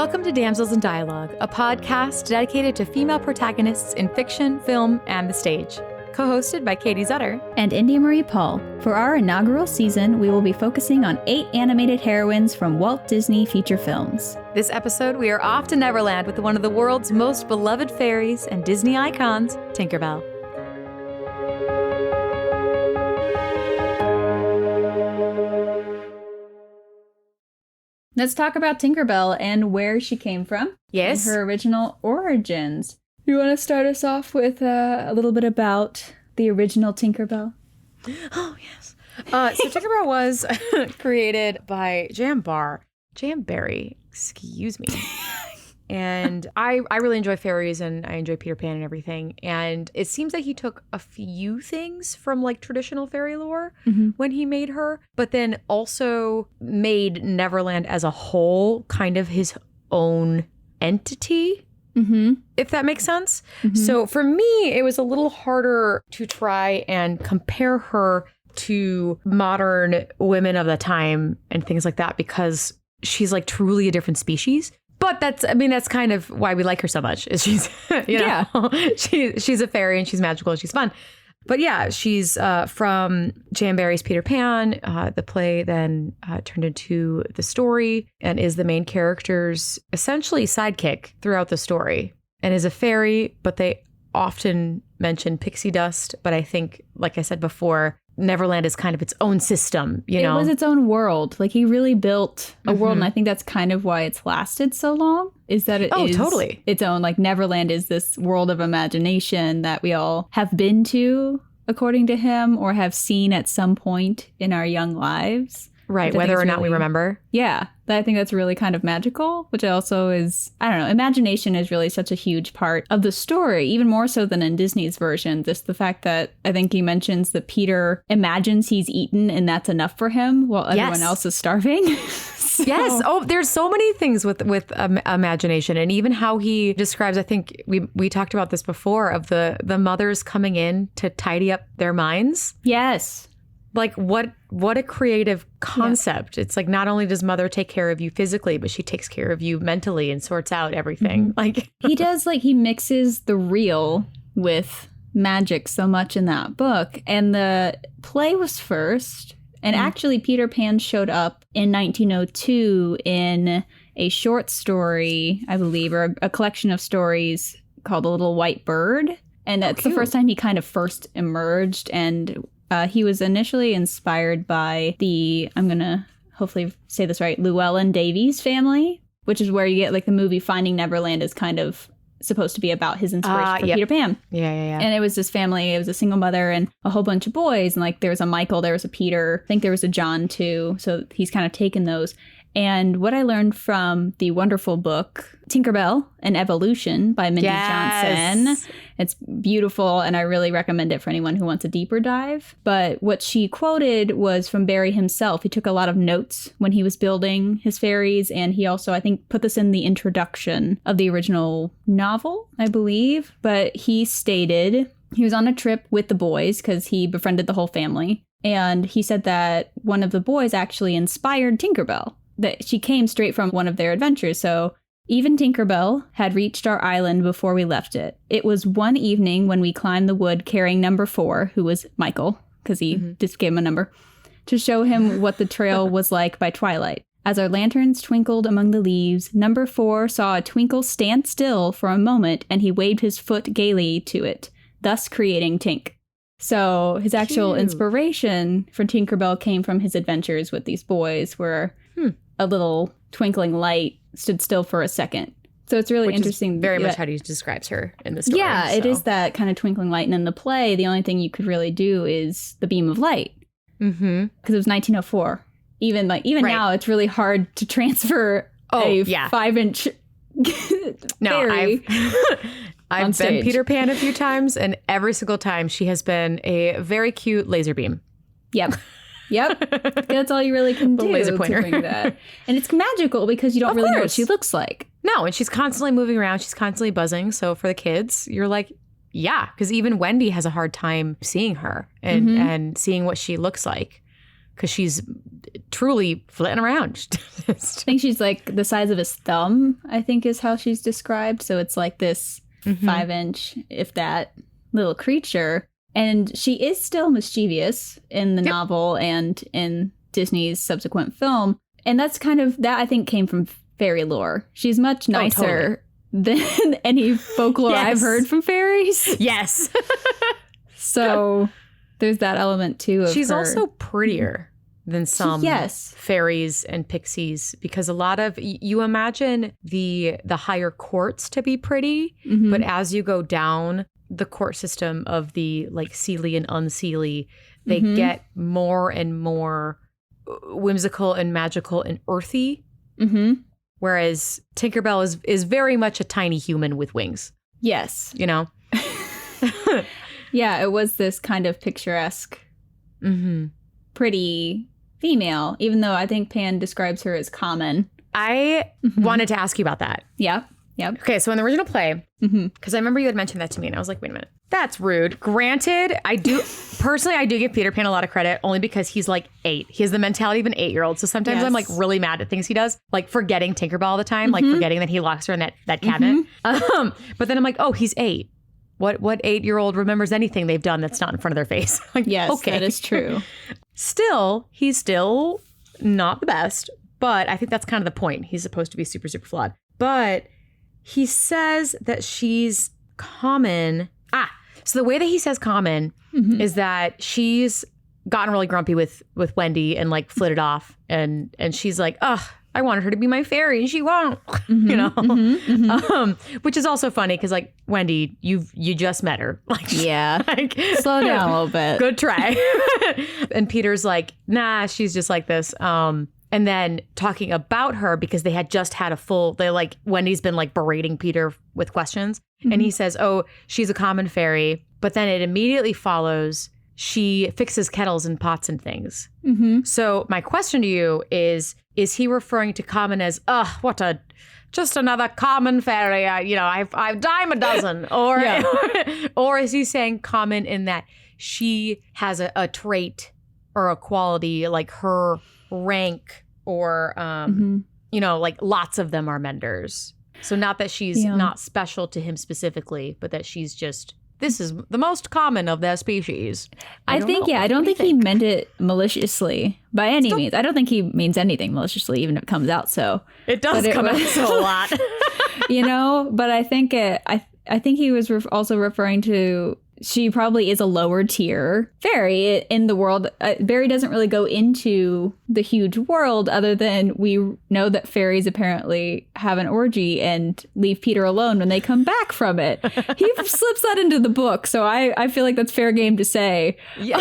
Welcome to Damsels in Dialogue, a podcast dedicated to female protagonists in fiction, film, and the stage. Co-hosted by Katie Zutter and India Marie Paul. For our inaugural season, we will be focusing on 8 animated heroines from Walt Disney feature films. This episode, we are off to Neverland with one of the world's most beloved fairies and Disney icons, Tinkerbell. Let's talk about Tinkerbell and where she came from. Yes. And her original origins. You want to start us off with a little bit about the original Tinkerbell? Oh, yes. So Tinkerbell was created by Jamberry, excuse me. And I really enjoy fairies and I enjoy Peter Pan and everything. And it seems that he took a few things from like traditional fairy lore when he made her, but then also made Neverland as a whole kind of his own entity. If that makes sense. So for me, it was a little harder to try and compare her to modern women of the time and things like that because she's like truly a different species. But that's kind of why we like her so much is she's, she's a fairy and she's magical and she's fun. But yeah, she's from Jamberry's Peter Pan. The play then turned into the story and is the main character's essentially sidekick throughout the story and is a fairy, but they often mention pixie dust. But I think, like I said before, Neverland is kind of its own system, you know? It was its own world. Like he really built a world. And I think that's kind of why it's lasted so long is that it is totally its own. Like Neverland is this world of imagination that we all have been to, according to him, or have seen at some point in our young lives. Right. Whether or not we remember. Yeah. I think that's really kind of magical, which also is, I don't know, imagination is really such a huge part of the story, even more so than in Disney's version. Just the fact that I think he mentions that Peter imagines he's eaten and that's enough for him while everyone else is starving. Yes. Oh, there's so many things with imagination and even how he describes, I think we talked about this before, of the mothers coming in to tidy up their minds. Yes. Like what a creative concept. Yeah. It's like not only does mother take care of you physically, but she takes care of you mentally and sorts out everything. Like he does, like he mixes the real with magic so much in that book. And the play was first. And actually Peter Pan showed up in 1902 in a short story, I believe, or a collection of stories called The Little White Bird. And that's the first time he kind of first emerged. And he was initially inspired by the, I'm going to hopefully say this right, Llewellyn Davies family, which is where you get like the movie Finding Neverland is kind of supposed to be about his inspiration for Peter Pan. Yeah. And it was this family, it was a single mother and a whole bunch of boys. And like there was a Michael, there was a Peter, I think there was a John too. So he's kind of taken those. And what I learned from the wonderful book, Tinkerbell, An Evolution by Mindy Johnson. It's beautiful, and I really recommend it for anyone who wants a deeper dive. But what she quoted was from Barry himself. He took a lot of notes when he was building his fairies, and he also, I think, put this in the introduction of the original novel, I believe. But he stated he was on a trip with the boys because he befriended the whole family. And he said that one of the boys actually inspired Tinkerbell. That she came straight from one of their adventures. So even Tinkerbell had reached our island before we left it. It was one evening when we climbed the wood carrying number 4, who was Michael, because he just gave him a number, to show him what the trail was like by twilight. As our lanterns twinkled among the leaves, number 4 saw a twinkle stand still for a moment, and he waved his foot gaily to it, thus creating Tink. So his actual inspiration for Tinkerbell came from his adventures with these boys, where a little twinkling light stood still for a second. So it's really interesting. Very much how he describes her in the story. Yeah, it is that kind of twinkling light. And in the play, the only thing you could really do is the beam of light. Because it was 1904. Even now, it's really hard to transfer a 5-inch fairy. I've been Peter Pan a few times, and every single time she has been a very cute laser beam. Yep. That's all you really can do. The laser pointer. To bring that. And it's magical because you don't really know what she looks like. No, and she's constantly moving around. She's constantly buzzing. So for the kids, you're like, yeah. Because even Wendy has a hard time seeing her and seeing what she looks like. because she's truly flitting around. I think she's like the size of his thumb, I think is how she's described. So it's like this 5-inch, if that, little creature. And she is still mischievous in the novel and in Disney's subsequent film. And that's kind of, that I think came from fairy lore. She's much nicer than any folklore I've heard from fairies. Yes. So there's that element too of she's her. also prettier than some fairies and pixies, because a lot of, you imagine the higher courts to be pretty, but as you go down the court system of the like Seelie and Unseelie, they get more and more whimsical and magical and earthy. Whereas Tinkerbell is very much a tiny human with wings. Yes. You know? Yeah, it was this kind of picturesque, pretty female, even though I think Pan describes her as common. I wanted to ask you about that. Yep. Okay, so in the original play, because I remember you had mentioned that to me, and I was like, wait a minute, that's rude. Granted, I do give Peter Pan a lot of credit, only because he's like 8. He has the mentality of an 8-year-old. So sometimes I'm like really mad at things he does, like forgetting Tinkerbell all the time, like forgetting that he locks her in that cabinet. But then I'm like, oh, he's 8. What 8-year-old remembers anything they've done that's not in front of their face? Like, yes, okay. That is true. He's still not the best, but I think that's kind of the point. He's supposed to be super, super flawed. But he says that she's common. So the way that he says common is that she's gotten really grumpy with Wendy and like flitted off. And she's like, ugh, I wanted her to be my fairy and she won't, you know, which is also funny because like, Wendy, you just met her. Like, like, slow down a little bit. Good try. And Peter's like, nah, she's just like this. And then talking about her because they had just had Wendy's been like berating Peter with questions. And he says, oh, she's a common fairy. But then it immediately follows, she fixes kettles and pots and things. So my question to you is he referring to common as, just another common fairy? I've dime a dozen. Or, or is he saying common in that she has a trait or a quality like her rank or, like lots of them are menders. So not that she's not special to him specifically, but that she's just, this is the most common of their species. I don't think he meant it maliciously by any means. I don't think he means anything maliciously, even if it comes out so. It does come out so a lot. But I think I think he was also referring to, she probably is a lower tier fairy in the world. Barry doesn't really go into the huge world other than we know that fairies apparently have an orgy and leave Peter alone when they come back from it. He slips that into the book. So I feel like that's fair game to say. Yeah.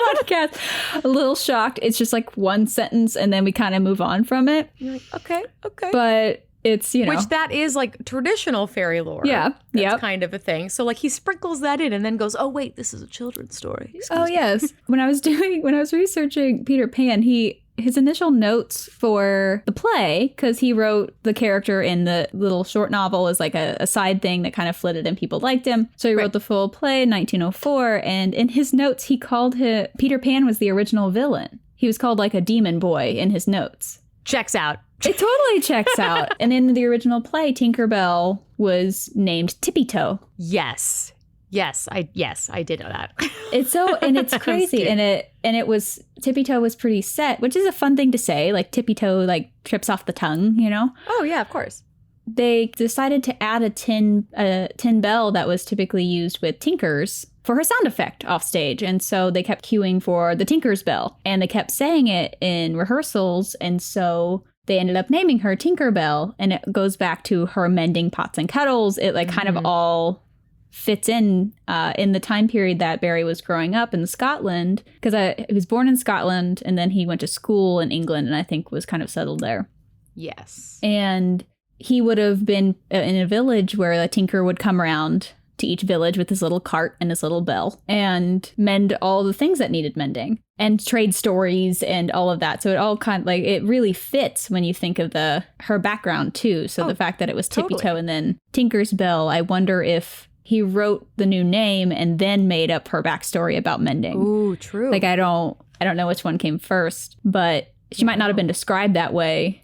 Podcast. A little shocked. It's just like one sentence and then we kind of move on from it. You're like, okay. But it's, which that is like traditional fairy lore. Yeah. That's kind of a thing. So like he sprinkles that in and then goes, oh, wait, this is a children's story. Excuse me. Yes. When I was researching Peter Pan, his initial notes for the play, because he wrote the character in the little short novel as like a side thing that kind of flitted and people liked him. So he wrote the full play in 1904. And in his notes, he called Peter Pan was the original villain. He was called like a demon boy in his notes. Checks out. It totally checks out. And in the original play, Tinkerbell was named Tippy Toe. Yes, I did know that. It's crazy. And it was, Tippy Toe was pretty set, which is a fun thing to say. Like Tippy Toe like trips off the tongue, you know? Oh yeah, of course. They decided to add a tin bell that was typically used with Tinkers for her sound effect off stage. And so they kept cueing for the Tinker's bell and they kept saying it in rehearsals. And so they ended up naming her Tinkerbell, and it goes back to her mending pots and kettles. It like kind of all fits in the time period that Barry was growing up in Scotland, because he was born in Scotland and then he went to school in England and I think was kind of settled there. Yes. And he would have been in a village where a tinker would come around to each village with his little cart and his little bell and mend all the things that needed mending and trade stories and all of that. So it all kind of like, it really fits when you think of her background too. So the fact that it was Tippy Toe and then Tinker's Bell, I wonder if he wrote the new name and then made up her backstory about mending. Ooh, true. Like, I don't I don't know which one came first, but she might not have been described that way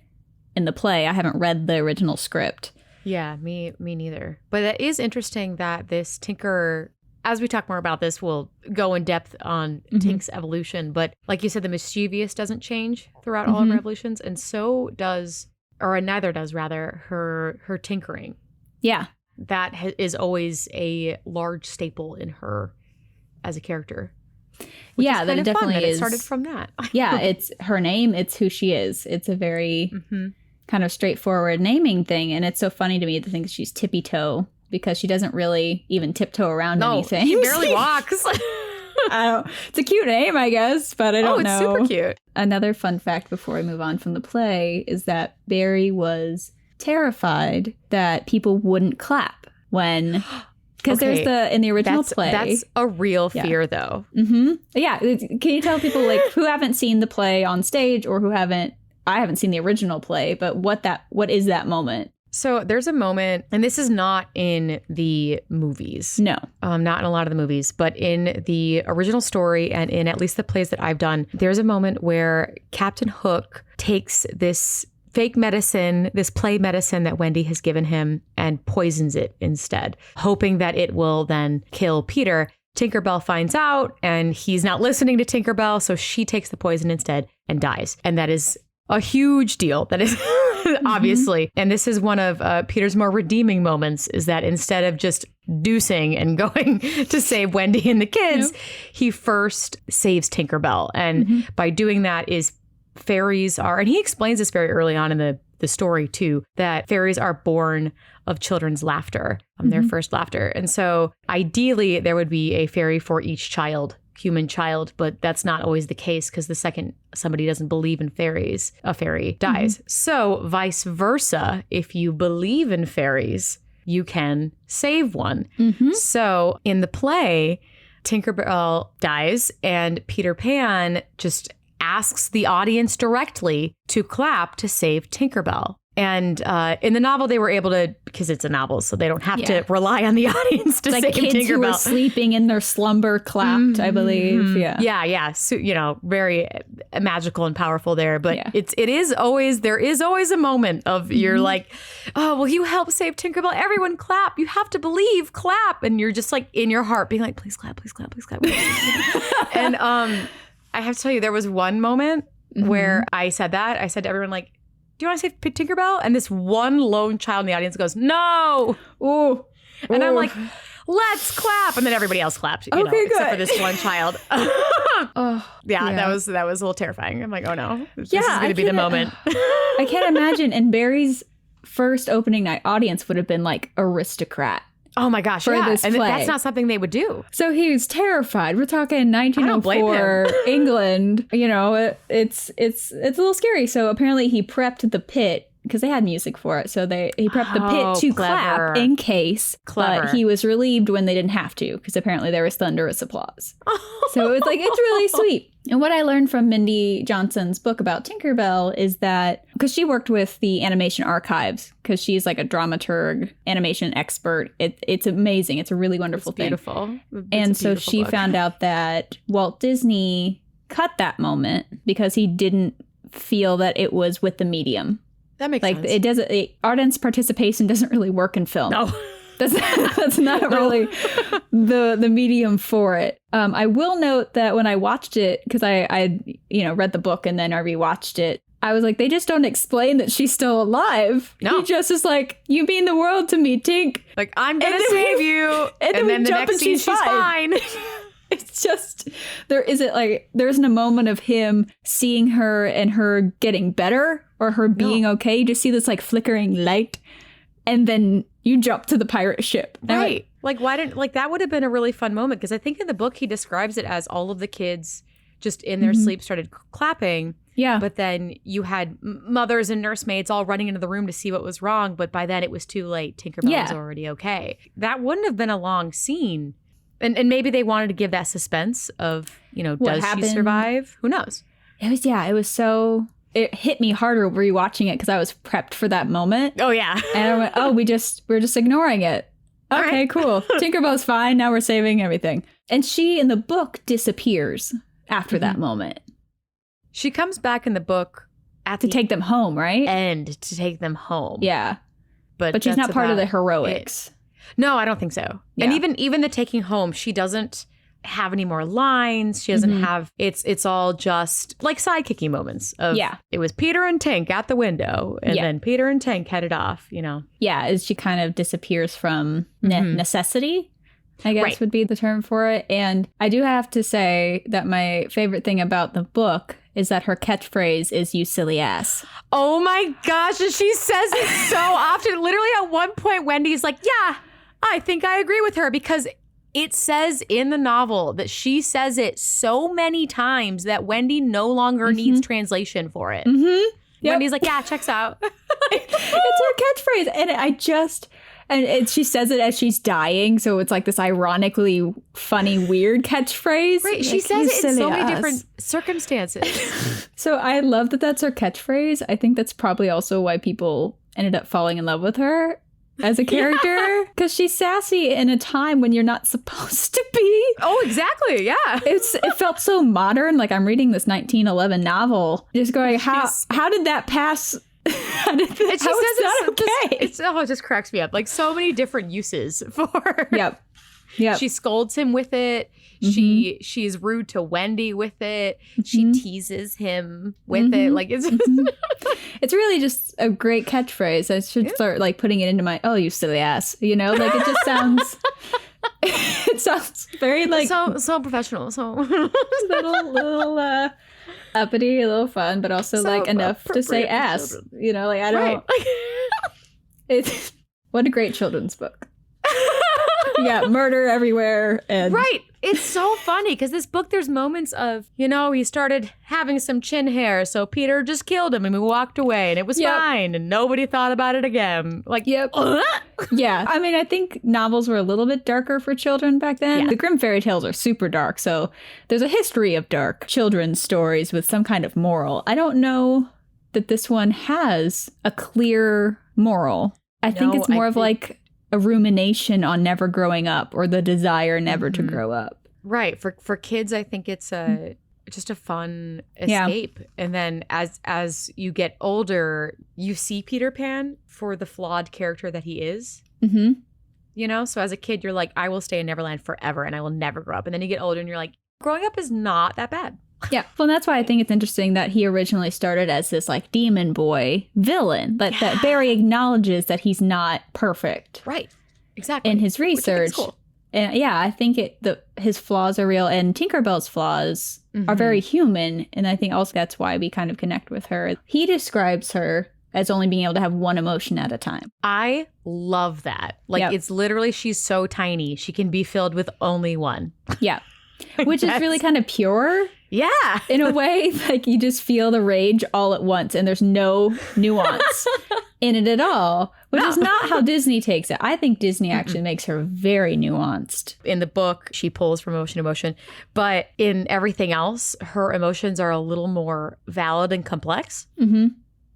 in the play. I haven't read the original script. Yeah, me neither. But it is interesting that this Tinker, as we talk more about this, we'll go in depth on Tink's evolution. But like you said, the mischievous doesn't change throughout all of her evolutions. And so does, or neither does rather, her tinkering. Yeah. That is always a large staple in her as a character. Yeah, that it definitely is. It started from that. Yeah, it's her name. It's who she is. It's a very kind of straightforward naming thing. And it's so funny to me to think she's tippy toe because she doesn't really even tiptoe around anything. She barely walks. It's a cute name, I guess, but I don't know. Oh, it's super cute. Another fun fact before we move on from the play is that Barry was terrified that people wouldn't clap when... Because there's in the original play. That's a real fear, though. Yeah. Can you tell people who haven't seen the play on stage or who haven't? I haven't seen the original play, but what is that moment? So there's a moment, and this is not in the movies. No, not in a lot of the movies, but in the original story and in at least the plays that I've done, there's a moment where Captain Hook takes this fake medicine, this play medicine that Wendy has given him, and poisons it instead, hoping that it will then kill Peter. Tinkerbell finds out, and he's not listening to Tinkerbell, so she takes the poison instead and dies. And that is a huge deal. That is obviously. And this is one of Peter's more redeeming moments, is that instead of just deucing and going to save Wendy and the kids, he first saves Tinkerbell. And by doing that is fairies are, and he explains this very early on in the story too, that fairies are born of children's laughter, their first laughter. And so ideally there would be a fairy for each child, human child, but that's not always the case because the second somebody doesn't believe in fairies, a fairy dies. So vice versa, if you believe in fairies, you can save one. So in the play, Tinkerbell dies and Peter Pan just asks the audience directly to clap to save Tinkerbell. And in the novel, they were able to, because it's a novel, so they don't have to rely on the audience to save Tinkerbell. Kids who were sleeping in their slumber clapped, I believe. Yeah. So, very magical and powerful there. But there is always a moment of you're like, oh, will you help save Tinkerbell? Everyone clap. You have to believe, clap. And you're just like in your heart being like, please clap, please clap, please clap. And I have to tell you, there was one moment where I said that. I said to everyone, like, do you want to save Tinkerbell? And this one lone child in the audience goes, no. Ooh. And I'm like, let's clap. And then everybody else clapped, except for this one child. That was a little terrifying. I'm like, oh no, this is going to be the moment. I can't imagine. And Barry's first opening night audience would have been like aristocrat. Oh my gosh, this and play. That's not something they would do. So he's terrified. We're talking 1904 England. It's a little scary. So apparently he prepped the pit because they had music for it. So he prepped the pit to clap in case. Clever. But he was relieved when they didn't have to because apparently there was thunderous applause. So it's really sweet. And what I learned from Mindy Johnson's book about Tinkerbell is that, because she worked with the animation archives, because she's like a dramaturg, animation expert, it's amazing. It's a really wonderful thing. Beautiful. And so she found out that Walt Disney cut that moment because he didn't feel that it was with the medium. That makes sense. Audience participation doesn't really work in film. No. That's not really the medium for it. I will note that when I watched it, because I read the book and then I rewatched it, I was like, they just don't explain that she's still alive. No. He just is like, you mean the world to me, Tink. Like, I'm going to save you. And then the next scene, she's fine. It's just, there isn't a moment of him seeing her and her getting better or her being okay. You just see this like flickering light. And then you jump to the pirate ship. Right. That would have been a really fun moment. Because I think in the book, he describes it as all of the kids just in their sleep started clapping. Yeah. But then you had mothers and nursemaids all running into the room to see what was wrong. But by then it was too late. Tinkerbell was already okay. That wouldn't have been a long scene. And maybe they wanted to give that suspense of, does she survive? Who knows? It was so... It hit me harder rewatching it because I was prepped for that moment. Oh, yeah. And I went, we're just ignoring it. Okay, right. Cool. Tinkerbell's fine. Now we're saving everything. And she, in the book, disappears after that moment. She comes back in the book To take them home, right? end to take them home. Yeah. But she's that's not part of the about heroics. it. No, I don't think so. Yeah. And even the taking home, she doesn't have any more lines. She doesn't have it's all just like sidekicky moments of it was Peter and Tink at the window and then Peter and Tink headed off, you know. Yeah, as she kind of disappears from necessity, I guess would be the term for it. And I do have to say that my favorite thing about the book is that her catchphrase is "you silly ass." Oh my gosh, and she says it so often. Literally at one point, Wendy's like, yeah, I think I agree with her, because it says in the novel that she says it so many times that Wendy no longer needs translation for it. Wendy's like, yeah, checks out. It's her catchphrase. And she says it as she's dying. So it's like this ironically funny, weird catchphrase. Right. She like, says it in so many different circumstances. So I love that that's her catchphrase. I think that's probably also why people ended up falling in love with her as a character, because she's sassy in a time when you're not supposed to be. Oh, exactly. Yeah. It felt so modern. Like I'm reading this 1911 novel, just going, how did that pass? How is that okay? It just cracks me up. Like so many different uses for. Yep. She scolds him with it. She's rude to Wendy with it. She teases him with it. Like it's it's really just a great catchphrase. I should start like putting it into my you silly ass. You know, like it just sounds it sounds very like so professional. So little uppity, a little fun, but also like enough to say ass. You know, like I don't it's what a great children's book. You got murder everywhere. And It's so funny because this book, there's moments of, he started having some chin hair. So Peter just killed him and we walked away and it was fine. And nobody thought about it again. Like, yeah. I mean, I think novels were a little bit darker for children back then. The Grimm fairy tales are super dark. So there's a history of dark children's stories with some kind of moral. I don't know that this one has a clear moral. I think it's more of like a rumination on never growing up or the desire never to grow up. Right. For kids, I think it's just a fun escape. And then as you get older, you see Peter Pan for the flawed character that he is. So as a kid, you're like, I will stay in Neverland forever and I will never grow up. And then you get older and you're like, growing up is not that bad. Yeah. Well, that's why I think it's interesting that he originally started as this like demon boy villain, but that Barry acknowledges that he's not perfect. Right. Exactly. In his research. Cool. And I think his flaws are real, and Tinkerbell's flaws are very human. And I think also that's why we kind of connect with her. He describes her as only being able to have one emotion at a time. I love that. Like it's literally, she's so tiny. She can be filled with only one. Yeah. Which is really kind of pure. Yeah. In a way, like you just feel the rage all at once and there's no nuance in it at all, which is not how Disney takes it. I think Disney actually makes her very nuanced. In the book, she pulls from emotion to emotion, but in everything else, her emotions are a little more valid and complex.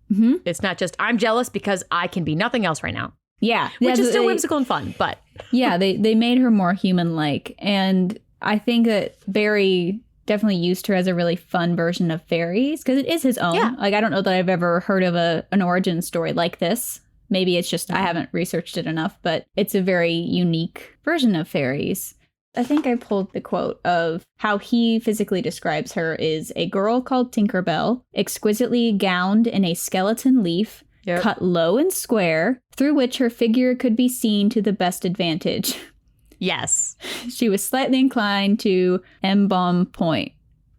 It's not just, I'm jealous because I can be nothing else right now. Yeah. Which is still whimsical and fun, but. Yeah, they made her more human-like. And I think that Barry definitely used her as a really fun version of fairies because it is his own. Yeah. Like, I don't know that I've ever heard of an origin story like this. Maybe it's just I haven't researched it enough, but it's a very unique version of fairies. I think I pulled the quote of how he physically describes her is a girl called Tinkerbell, exquisitely gowned in a skeleton leaf, cut low and square, through which her figure could be seen to the best advantage. Yes. She was slightly inclined to embalm point.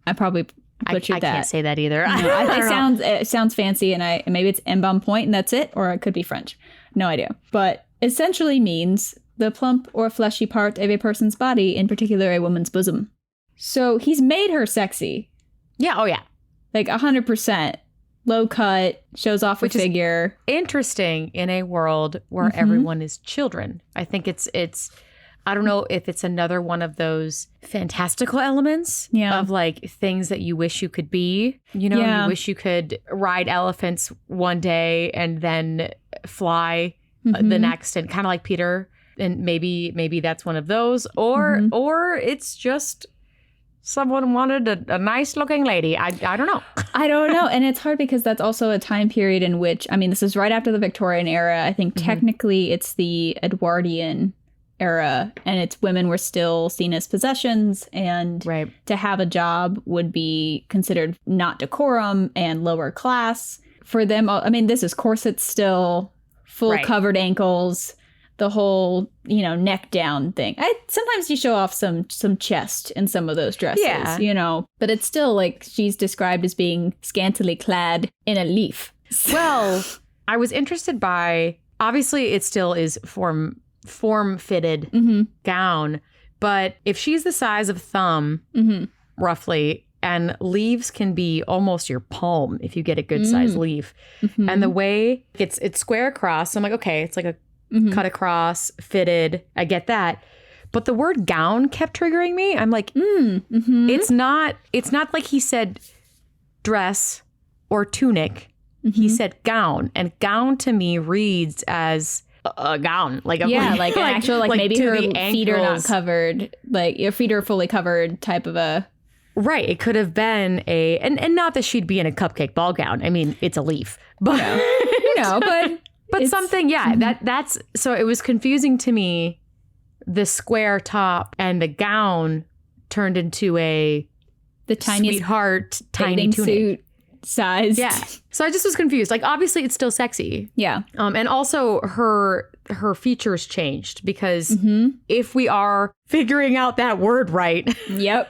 I probably butchered that. I can't say that either. No, it sounds fancy, and maybe it's embalm point and that's it, or it could be French. No idea. But essentially means the plump or fleshy part of a person's body, in particular a woman's bosom. So he's made her sexy. Yeah. Oh, yeah. Like 100%. Low cut, shows off her figure. Interesting in a world where everyone is children. I think it's I don't know if it's another one of those fantastical elements of like things that you wish you could be. You wish you could ride elephants one day and then fly the next, and kind of like Peter. And maybe that's one of those, or it's just someone wanted a nice looking lady. I don't know. I don't know. And it's hard because that's also a time period in which, I mean, this is right after the Victorian era. I think technically it's the Edwardian era, and it's women were still seen as possessions, and to have a job would be considered not decorum and lower class. For them, I mean, this is corsets still, full covered ankles, the whole, neck down thing. Sometimes you show off some chest in some of those dresses, but it's still like she's described as being scantily clad in a leaf. Well, I was interested by, obviously it still is form-fitted gown, but if she's the size of thumb, roughly, and leaves can be almost your palm if you get a good size leaf. And the way it's square across, so I'm like, okay, it's like a cut across, fitted. I get that. But the word gown kept triggering me. I'm like, it's not like he said dress or tunic. He said gown. And gown to me reads as a gown. Like an actual, like maybe her feet are not covered. Like your feet are fully covered type of a... Right. It could have been and not that she'd be in a cupcake ball gown. I mean, it's a leaf. But but something, that's so it was confusing to me. The square top and the gown turned into the tiniest sweetheart tiny tunic suit size. Yeah. So I just was confused. Like, obviously it's still sexy. Yeah. And also her features changed because if we are figuring out that word right,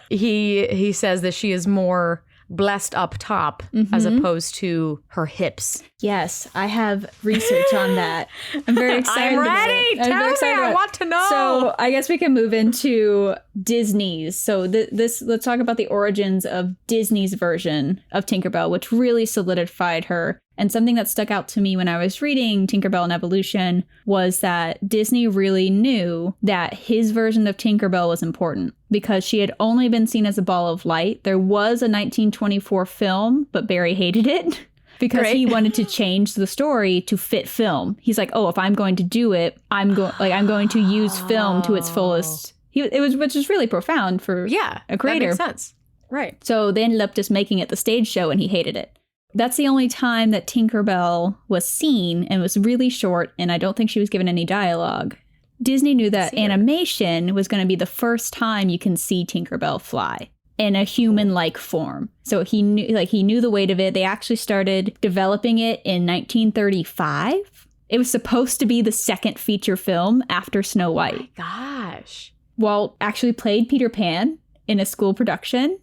he says that she is more blessed up top as opposed to her hips. Yes, I have research on that. I'm very excited. I'm ready. Tell me. I want to know. So I guess we can move into Disney's. So let's talk about the origins of Disney's version of Tinkerbell, which really solidified her. And something that stuck out to me when I was reading Tinkerbell and Evolution was that Disney really knew that his version of Tinkerbell was important because she had only been seen as a ball of light. There was a 1924 film, but Barry hated it because he wanted to change the story to fit film. He's like, oh, if I'm going to do it, I'm going to use film to its fullest. Which is really profound for a creator. That makes sense. Right. So they ended up just making it the stage show, and he hated it. That's the only time that Tinkerbell was seen, and was really short, and I don't think she was given any dialogue. Disney knew that animation was going to be the first time you can see Tinkerbell fly in a human-like form. So he knew the weight of it. They actually started developing it in 1935. It was supposed to be the second feature film after Snow White. Oh my gosh. Walt actually played Peter Pan in a school production.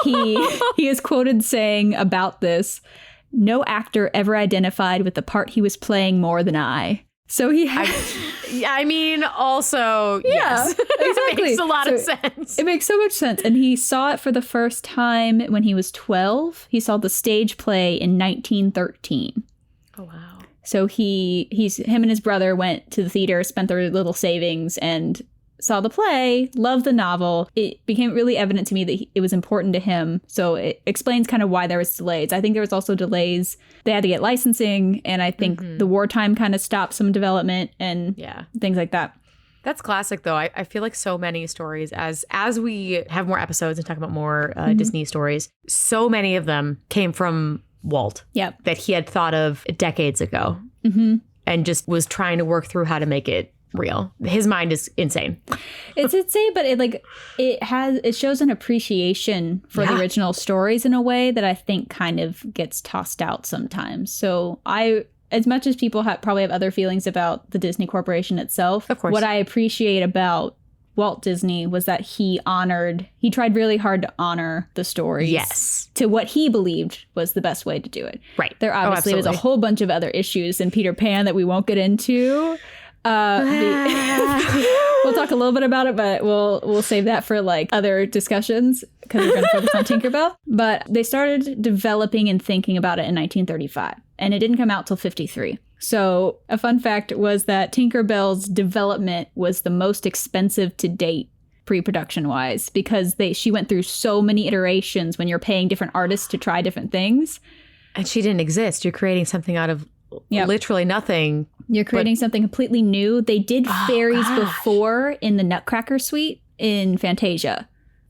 He is quoted saying about this, "No actor ever identified with the part he was playing more than I." So he had... I mean, also, yes. Exactly. It makes a lot of sense. It makes so much sense. And he saw it for the first time when he was 12. He saw the stage play in 1913. Oh, wow. So him and his brother went to the theater, spent their little savings, and saw the play, loved the novel. It became really evident to me that it was important to him. So it explains kind of why there was delays. I think there was also delays. They had to get licensing, and I think the wartime kind of stopped some development and things like that. That's classic, though. I feel like so many stories, as we have more episodes and talk about more Disney stories, so many of them came from Walt. Yep. That he had thought of decades ago and just was trying to work through how to make it real. His mind is insane. It's insane, but it shows an appreciation for the original stories in a way that I think kind of gets tossed out sometimes. So as much as people probably have other feelings about the Disney Corporation itself, of course, what I appreciate about Walt Disney was that he tried really hard to honor the stories to what he believed was the best way to do it. Right. There obviously was a whole bunch of other issues in Peter Pan that we won't get into. We'll talk a little bit about it, but we'll save that for like other discussions because we're going to focus on Tinkerbell. But they started developing and thinking about it in 1935, and it didn't come out till 53. So a fun fact was that Tinkerbell's development was the most expensive to date pre-production wise because she went through so many iterations when you're paying different artists to try different things. And she didn't exist. You're creating something out of literally nothing. You're creating something completely new. They did fairies before in the Nutcracker Suite in Fantasia.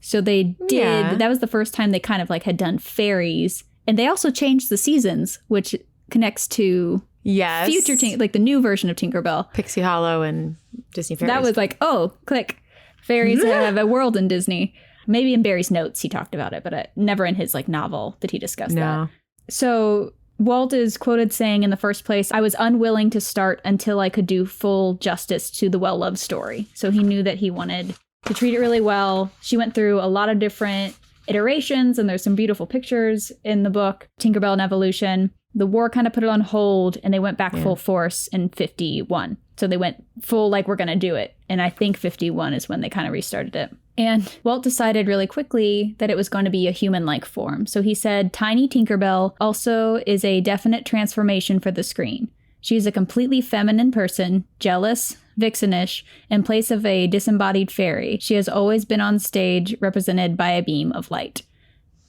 So they did, Yeah. that was the first time they kind of like had done fairies. And they also changed the seasons, which connects to Yes. future, like the new version of Tinkerbell. Pixie Hollow and Disney Fairies. That was like, oh, click. Fairies have a world in Disney. Maybe in Barry's notes he talked about it, but never in his like novel did he discuss that. So Walt is quoted saying in the first place, I was unwilling to start until I could do full justice to the well-loved story. So he knew that he wanted to treat it really well. She went through a lot of different iterations, and there's some beautiful pictures in the book, Tinkerbell and Evolution. The war kind of put it on hold, and they went back full force in 51. So they went full, like, we're going to do it. And I think 51 is when they kind of restarted it. And Walt decided really quickly that it was going to be a human-like form. So he said, Tiny Tinkerbell also is a definite transformation for the screen. She is a completely feminine person, jealous, vixenish, in place of a disembodied fairy. She has always been on stage represented by a beam of light.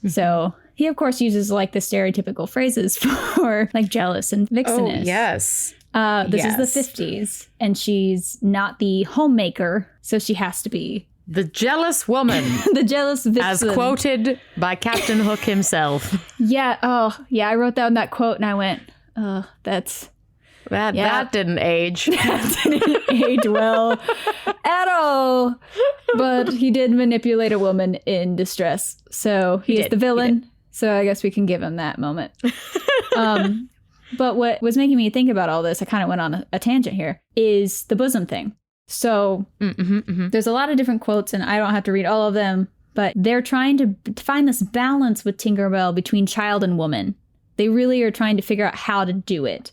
So he, of course, uses like the stereotypical phrases for like jealous and vixenish. Oh, yes. This is the 50s, and she's not the homemaker, so she has to be the jealous woman. the jealous vixen. As quoted by Captain Hook himself. Yeah. Oh, yeah. I wrote down that quote, and I went, oh, that's... That didn't age. That didn't age well at all. But he did manipulate a woman in distress. So he is the villain. So I guess we can give him that moment. But what was making me think about all this, I kind of went on a tangent here, is the bosom thing. So there's a lot of different quotes, and I don't have to read all of them, but they're trying to find this balance with Tinkerbell between child and woman. They really are trying to figure out how to do it.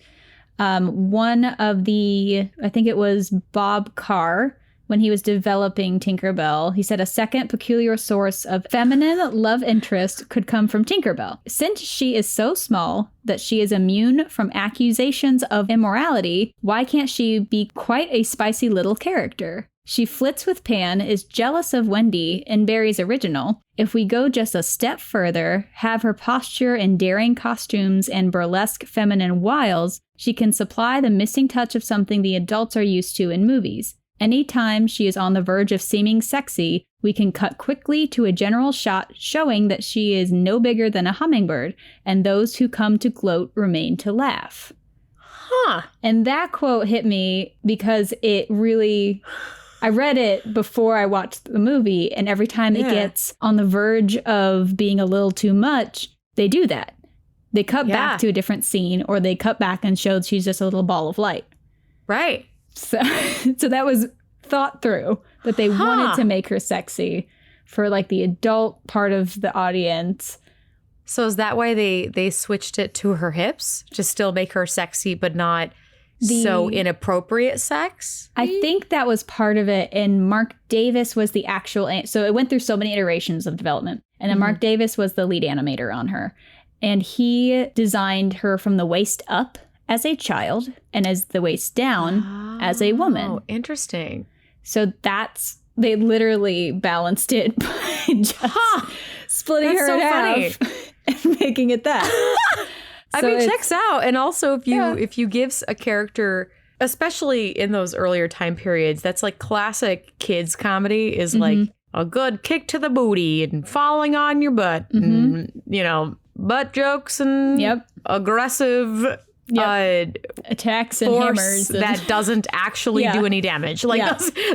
One of the, I think it was Bob Carr, when he was developing Tinkerbell, he said a second peculiar source of feminine love interest could come from Tinkerbell. Since she is so small that she is immune from accusations of immorality, why can't she be quite a spicy little character? She flits with Pan, is jealous of Wendy in Barry's original. If we go just a step further, have her posture in daring costumes and burlesque feminine wiles, she can supply the missing touch of something the adults are used to in movies. Anytime she is on the verge of seeming sexy, we can cut quickly to a general shot showing that she is no bigger than a hummingbird, and those who come to gloat remain to laugh. Huh. And that quote hit me because it really... I read it before I watched the movie, and every time it gets on the verge of being a little too much, they do that. They cut back to a different scene, or they cut back and showed she's just a little ball of light. Right. So that was thought through, that they wanted to make her sexy for like the adult part of the audience. So is that why they switched it to her hips? To still make her sexy, but not so inappropriate sex? I think that was part of it. And Mark Davis was the actual... So it went through so many iterations of development. And then Mark Davis was the lead animator on her. And he designed her from the waist up as a child and as the waist down as a woman. Oh, interesting. So they literally balanced it by just splitting her in half and making it that. I mean, checks out. And also if you give a character, especially in those earlier time periods, that's like classic kids comedy is like a good kick to the booty and falling on your butt and, butt jokes and aggressive attacks and force hammers that doesn't actually do any damage. Like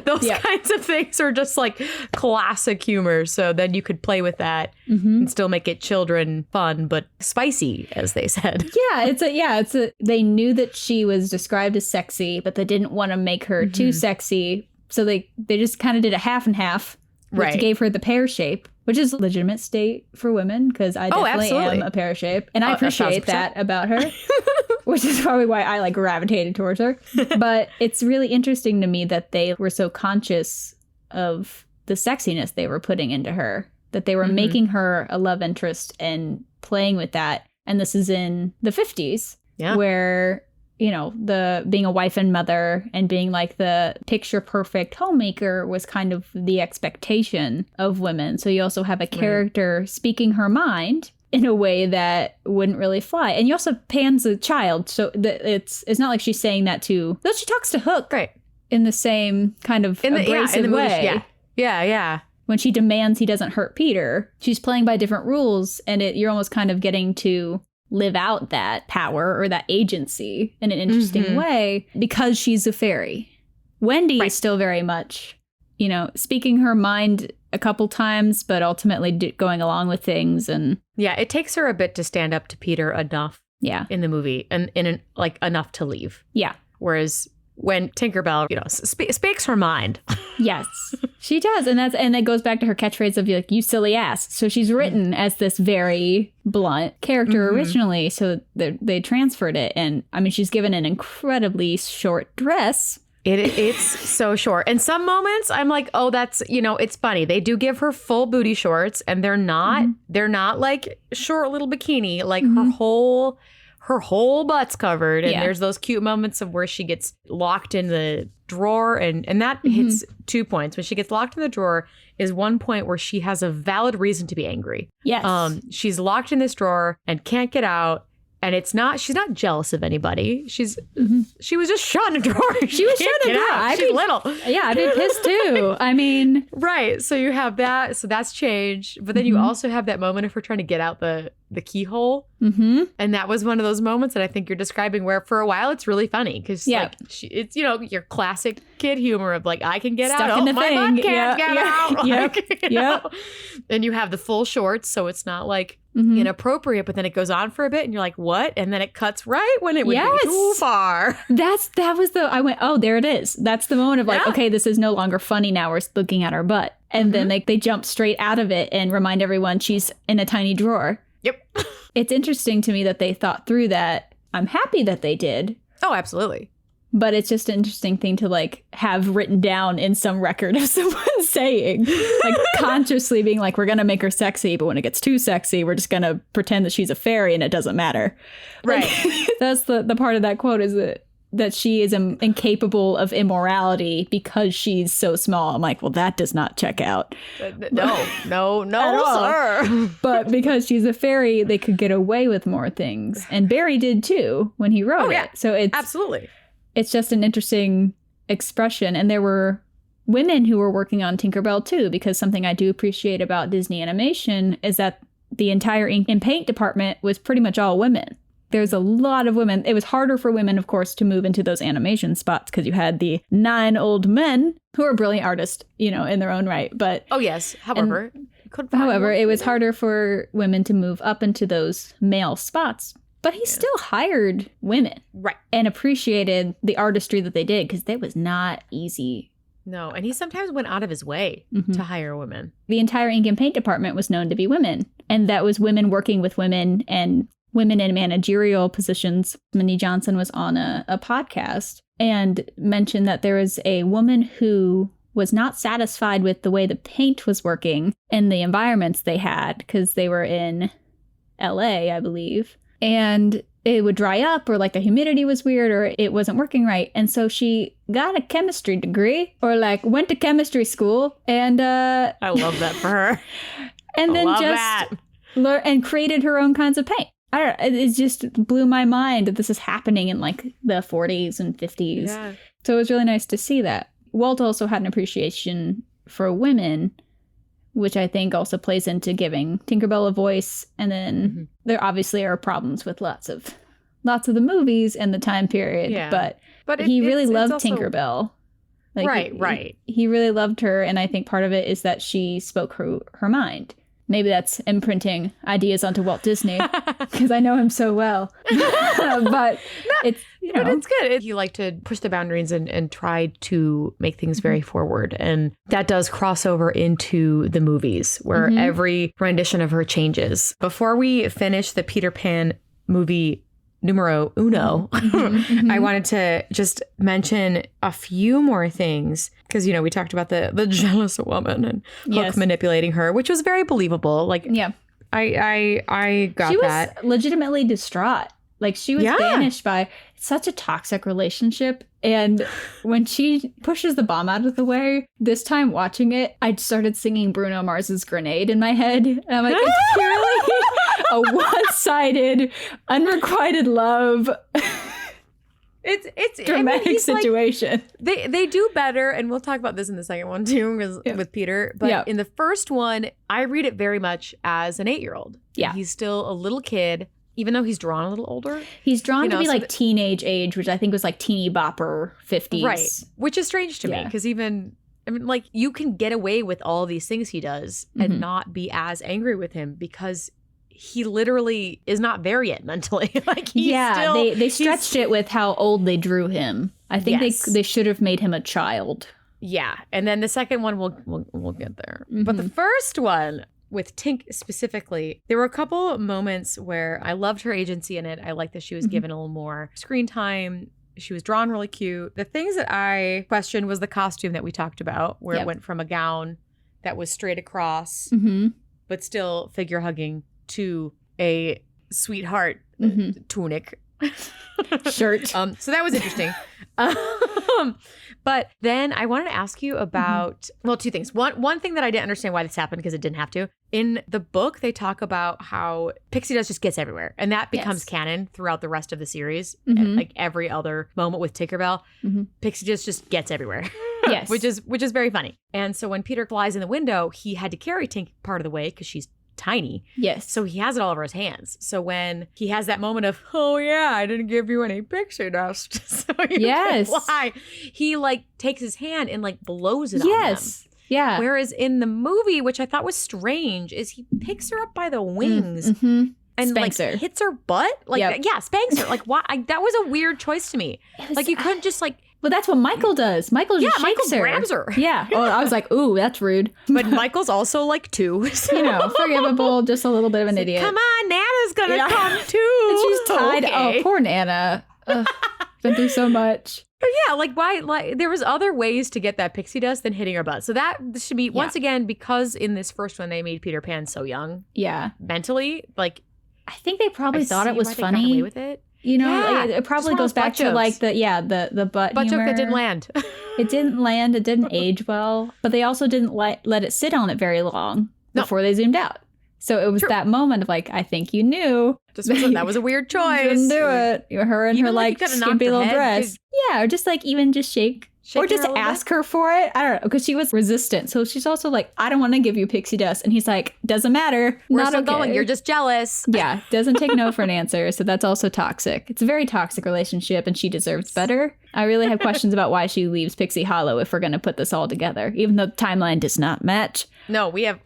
those kinds of things are just like classic humor. So then you could play with that and still make it children fun, but spicy, as they said. They knew that she was described as sexy, but they didn't want to make her too sexy. So they just kind of did a half and half, which gave her the pear shape, which is a legitimate state for women, because I definitely am a pear shape. And I appreciate that about her. Which is probably why I like gravitated towards her. But it's really interesting to me that they were so conscious of the sexiness they were putting into her, that they were making her a love interest and playing with that. And this is in the 50s, where, the being a wife and mother and being like the picture perfect homemaker was kind of the expectation of women. So you also have a character speaking her mind in a way that wouldn't really fly. And you also Pan's a child, so it's not like she's saying that though she talks to Hook in the same kind of abrasive way. Yeah. when she demands he doesn't hurt Peter, she's playing by different rules, and you're almost kind of getting to live out that power or that agency in an interesting way because she's a fairy. Wendy is still very much, you know, speaking her mind a couple times, but ultimately going along with things. And yeah, it takes her a bit to stand up to Peter enough in the movie and like enough to leave. Yeah. Whereas when Tinkerbell, you know, speaks her mind. Yes, she does. And that goes back to her catchphrase of like, you silly ass. So she's written as this very blunt character originally. So they transferred it. And I mean, she's given an incredibly short dress. It's so short. And some moments I'm like, oh, that's, you know, it's funny. They do give her full booty shorts and they're not like short little bikini. Like her whole butt's covered. And there's those cute moments of where she gets locked in the drawer. And that hits 2 points. When she gets locked in the drawer is one point where she has a valid reason to be angry. Yes. She's locked in this drawer and can't get out. And she's not jealous of anybody. She was just shut in a drawer. She was shut in a drawer. She's little. Yeah, I'd be pissed too. I mean. Right. So you have that. So that's changed. But then you also have that moment of her trying to get out the keyhole. And that was one of those moments that I think you're describing where for a while it's really funny. Because like, it's, you know, your classic kid humor of like, I can get Stuck out. In the my thing. butt can't get out. Yep. Like, you know? And you have the full shorts. So it's not like inappropriate, but then it goes on for a bit and you're like, what? And then it cuts right when it would be too far. I went, oh, there it is. That's the moment of like, okay, this is no longer funny now. We're looking at her butt. And then they jump straight out of it and remind everyone she's in a tiny drawer. Yep. It's interesting to me that they thought through that. I'm happy that they did. Oh, absolutely. But it's just an interesting thing to like have written down in some record of someone saying, like consciously being like, we're going to make her sexy, but when it gets too sexy, we're just going to pretend that she's a fairy and it doesn't matter. Right. Like, that's the part of that quote is that she is incapable of immorality because she's so small. I'm like, well, that does not check out. No, sir. But because she's a fairy, they could get away with more things. And Barry did too when he wrote it. So it's absolutely. It's just an interesting expression. And there were women who were working on Tinkerbell too, because something I do appreciate about Disney animation is that the entire ink and paint department was pretty much all women. There's a lot of women. It was harder for women, of course, to move into those animation spots because you had the 9 old men who are brilliant artists, you know, in their own right. But oh, yes. However, it was harder for women to move up into those male spots. But he still hired women. Right. And appreciated the artistry that they did because that was not easy. No. And he sometimes went out of his way to hire women. The entire ink and paint department was known to be women. And that was women working with women and women in managerial positions. Minnie Johnson was on a podcast and mentioned that there was a woman who was not satisfied with the way the paint was working in the environments they had because they were in LA, I believe. And it would dry up or like the humidity was weird or it wasn't working right. And so she got a chemistry degree or like went to chemistry school and I love that for her. And then just and created her own kinds of paint. I don't know, it just blew my mind that this is happening in like the 40s and 50s. Yeah. So it was really nice to see that. Walt also had an appreciation for women, which I think also plays into giving Tinkerbell a voice. And then there obviously are problems with lots of the movies and the time period. Yeah. But he really loved also Tinkerbell. Like, right. He really loved her. And I think part of it is that she spoke her mind. Maybe that's imprinting ideas onto Walt Disney because I know him so well. But it's, you know. But it's good. You like to push the boundaries and try to make things very forward. And that does cross over into the movies where every rendition of her changes. Before we finish the Peter Pan movie numero uno, I wanted to just mention a few more things because, you know, we talked about the jealous woman and Hook manipulating her, which was very believable. Like, I got that. She was legitimately distraught. Like, she was banished by such a toxic relationship. And when she pushes the bomb out of the way, this time watching it, I started singing Bruno Mars's Grenade in my head. And I'm like, it's purely a one-sided, unrequited love. It's dramatic situation. They do better, and we'll talk about this in the second one too, with Peter. But in the first one, I read it very much as an 8-year-old. Yeah, he's still a little kid, even though he's drawn a little older. He's drawn to be like teenage age, which I think was like teeny bopper 50s, right? Which is strange to me because like you can get away with all these things he does and not be as angry with him because he literally is not there yet mentally. Like they stretched it with how old they drew him. I think they should have made him a child. Yeah, and then the second one we'll get there. But the first one with Tink specifically, there were a couple moments where I loved her agency in it. I liked that she was given a little more screen time. She was drawn really cute. The things that I questioned was the costume that we talked about, where it went from a gown that was straight across, but still figure hugging, to a sweetheart tunic shirt. So that was interesting. But then I wanted to ask you about, well, two things. One thing that I didn't understand why this happened because it didn't have to. In the book, they talk about how pixie dust just gets everywhere. And that becomes canon throughout the rest of the series. Like every other moment with Tinkerbell, pixie dust just gets everywhere. Yes. which is very funny. And so when Peter flies in the window, he had to carry Tink part of the way because she's tiny. Yes. So he has it all over his hands. So when he has that moment of, oh yeah, I didn't give you any pixie dust, so you can fly, he like takes his hand and like blows it on them. Yeah. Whereas in the movie, which I thought was strange, is he picks her up by the wings and spanks like her. Hits her butt. Like spanks her. Like why? That was a weird choice to me. Like you couldn't just like. Well, that's what Michael does. Michael just shakes her. Grabs her. Yeah. Oh, I was like, ooh, that's rude. But Michael's also like 2. So. Forgivable, just a little bit of an idiot. Come on, Nana's gonna come too. And she's tied. Okay. Oh, poor Nana. Been through so much. But yeah, like why? Like there was other ways to get that pixie dust than hitting her butt. So that should be once again, because in this first one they made Peter Pan so young. Yeah. Mentally, like I think they probably thought it was funny. They got away with it. Like, it probably goes back to like the butt joke humor. that didn't land. It didn't land. It didn't age well. But they also didn't let it sit on it very long before they zoomed out. So it was that moment of like, I think you knew. That was a weird choice. Didn't do it. Her and her like skimpy little dress. Yeah, or just like even just shake or just ask her for it. I don't know, because she was resistant. So she's also like, I don't want to give you pixie dust. And he's like, doesn't matter. We're still going. You're just jealous. Yeah, doesn't take no for an answer. So that's also toxic. It's a very toxic relationship and she deserves better. I really have questions about why she leaves Pixie Hollow if we're going to put this all together, even though the timeline does not match. No, yes.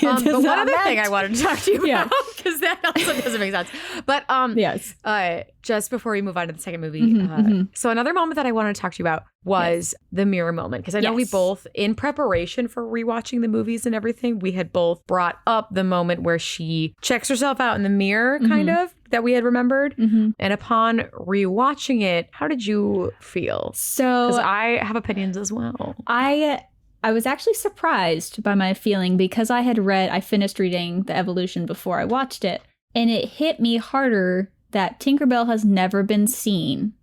But one other thing I wanted to talk to you about, because that also doesn't make sense. But just before we move on to the second movie, so another moment that I wanted to talk to you about was the mirror moment. Because I know we both, in preparation for rewatching the movies and everything, we had both brought up the moment where she checks herself out in the mirror, kind of, that we had remembered. And upon rewatching it, how did you feel? So, because I have opinions as well. I was actually surprised by my feeling because I finished reading The Evolution before I watched it. And it hit me harder that Tinkerbell has never been seen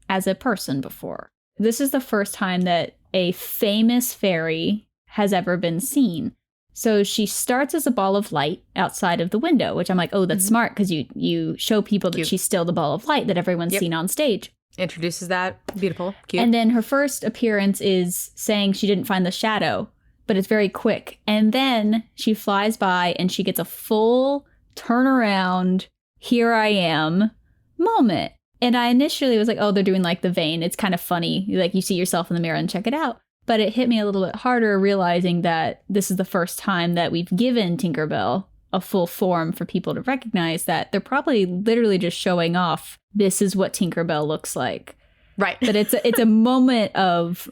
as a person before. This is the first time that a famous fairy has ever been seen. So she starts as a ball of light outside of the window, which I'm like, oh, that's smart because you show people that she's still the ball of light that everyone's seen on stage. Introduces that. Beautiful. Cute. And then her first appearance is saying she didn't find the shadow, but it's very quick. And then she flies by and she gets a full turnaround, here I am moment. And I initially was like, oh, they're doing like the vein. It's kind of funny. Like you see yourself in the mirror and check it out. But it hit me a little bit harder realizing that this is the first time that we've given Tinkerbell a full form for people to recognize that they're probably literally just showing off. This is what Tinkerbell looks like. Right. But it's a moment of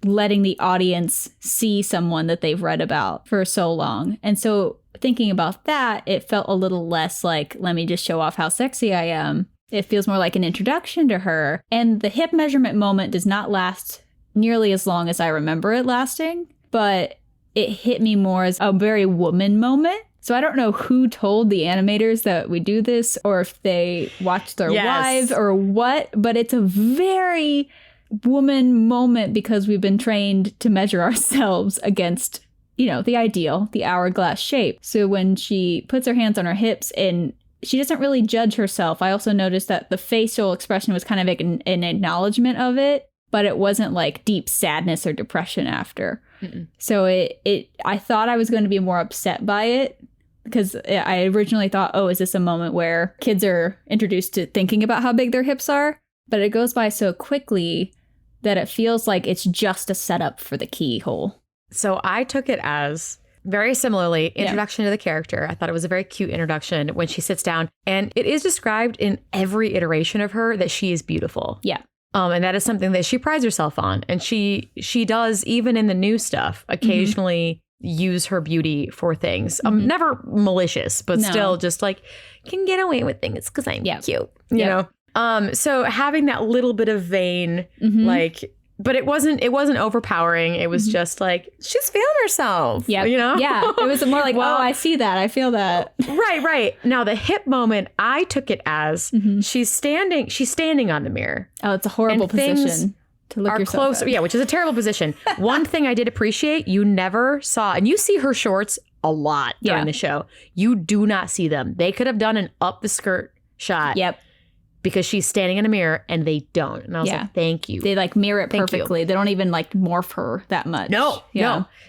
letting the audience see someone that they've read about for so long. And so thinking about that, it felt a little less like, let me just show off how sexy I am. It feels more like an introduction to her. And the hip measurement moment does not last nearly as long as I remember it lasting, but it hit me more as a very woman moment. So I don't know who told the animators that we do this or if they watched their wives or what, but it's a very woman moment because we've been trained to measure ourselves against, the ideal, the hourglass shape. So when she puts her hands on her hips and she doesn't really judge herself. I also noticed that the facial expression was kind of like an acknowledgement of it, but it wasn't like deep sadness or depression after. So I thought I was going to be more upset by it because I originally thought, oh, is this a moment where kids are introduced to thinking about how big their hips are? But it goes by so quickly that it feels like it's just a setup for the keyhole. So I took it as very similarly, introduction to the character. I thought it was a very cute introduction when she sits down. And it is described in every iteration of her that she is beautiful. Yeah. And that is something that she prides herself on. And she does, even in the new stuff, occasionally use her beauty for things. Never malicious, but still just like, can get away with things because I'm cute, you know? So having that little bit of vein, like, but it wasn't overpowering. It was just like, she's feeling herself, you know? Yeah. It was more like, well, oh, I see that. I feel that. Right. Now the hip moment, I took it as she's standing on the mirror. Oh, it's a horrible position to look yourself closer. at. Yeah, which is a terrible position. One thing I did appreciate, you never saw, and you see her shorts a lot during the show. You do not see them. They could have done an up the skirt shot. Yep. Because she's standing in a mirror and they don't. And I was like, thank you. They like mirror it perfectly. They don't even like morph her that much. No.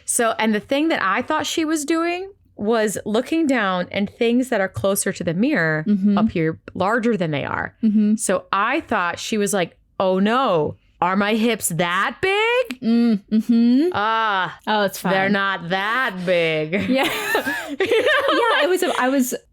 So, and the thing that I thought she was doing was looking down and things that are closer to the mirror appear larger than they are. So I thought she was like, oh no, are my hips that big? Oh, it's fine. They're not that big. Yeah.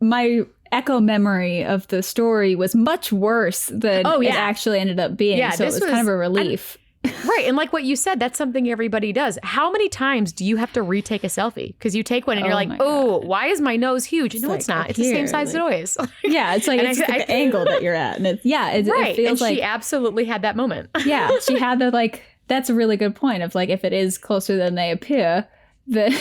My echo memory of the story was much worse than it actually ended up being. So it was kind of a relief. Right. And like what you said, that's something everybody does. How many times do you have to retake a selfie? Because you take one and you're like, oh, why is my nose huge? No, it's not. It's the same size as always. Yeah. It's like, it's the angle that you're at. And it feels like she absolutely had that moment. Yeah. She had the like, that's a really good point of like, if it is closer than they appear, that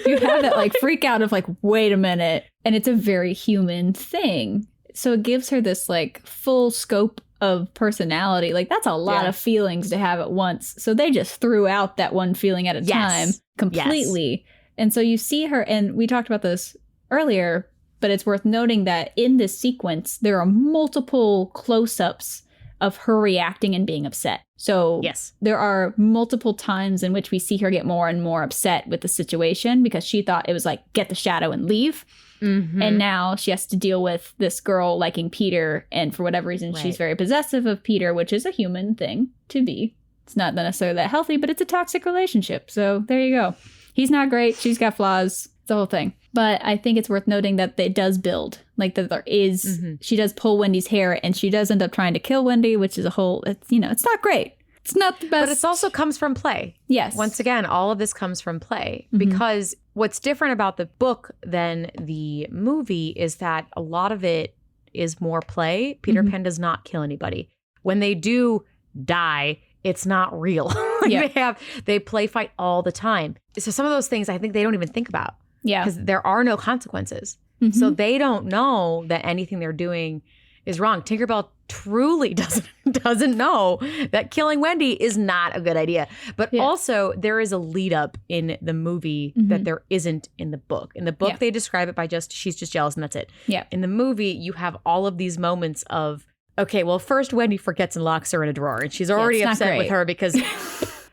you have that like freak out of like, wait a minute. And it's a very human thing. So it gives her this like full scope of personality. Like that's a lot of feelings to have at once. So they just threw out that one feeling at a time completely. And so you see her, and we talked about this earlier, but it's worth noting that in this sequence, there are multiple close-ups of her reacting and being upset. So there are multiple times in which we see her get more and more upset with the situation because she thought it was like, get the shadow and leave. And now she has to deal with this girl liking Peter. And for whatever reason, she's very possessive of Peter, which is a human thing to be. It's not necessarily that healthy, but it's a toxic relationship. So there you go. He's not great. She's got flaws. It's the whole thing. But I think it's worth noting that it does build. Like that there is, she does pull Wendy's hair and she does end up trying to kill Wendy, which is a whole, it's not great. It's not the best. But it also comes from play. Yes. Once again, all of this comes from play. Because what's different about the book than the movie is that a lot of it is more play. Peter Pan does not kill anybody. When they do die, it's not real. They play fight all the time. So some of those things I think they don't even think about. Yeah. Because there are no consequences. So they don't know that anything they're doing is wrong. Tinkerbell truly doesn't know that killing Wendy is not a good idea. But also there is a lead up in the movie that there isn't in the book. In the book, they describe it by she's just jealous and that's it. Yeah. In the movie, you have all of these moments of, okay, well, first Wendy forgets and locks her in a drawer and she's already upset with her because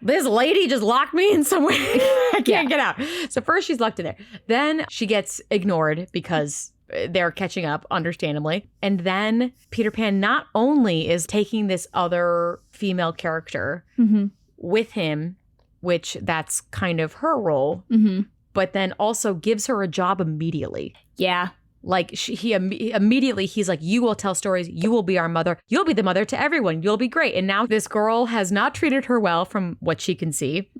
this lady just locked me in somewhere. I can't get out. So first she's locked in there. Then she gets ignored because they're catching up, understandably. And then Peter Pan not only is taking this other female character with him, which that's kind of her role, but then also gives her a job immediately. Yeah. Like he immediately, he's like, you will tell stories. You will be our mother. You'll be the mother to everyone. You'll be great. And now this girl has not treated her well from what she can see.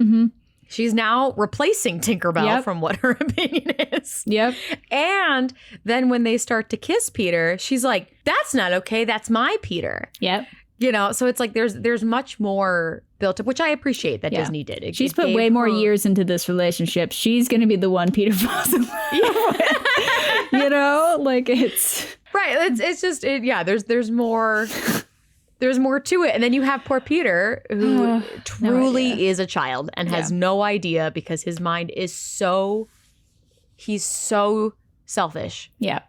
She's now replacing Tinkerbell from what her opinion is. Yep. And then when they start to kiss Peter, she's like, that's not okay. That's my Peter. Yep. You know, so it's like there's much more built up, which I appreciate that Disney did. She's put way more years into this relationship. She's going to be the one Peter falls in love with. You know, like it's right. It's just there's more. There's more to it. And then you have poor Peter, who truly is a child and has no idea because his mind is he's so selfish. Yeah.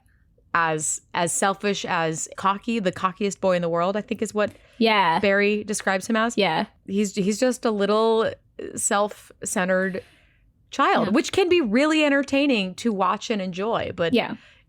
as selfish as cocky, the cockiest boy in the world, I think is what Barry describes him as. Yeah. He's just a little self-centered child, which can be really entertaining to watch and enjoy, but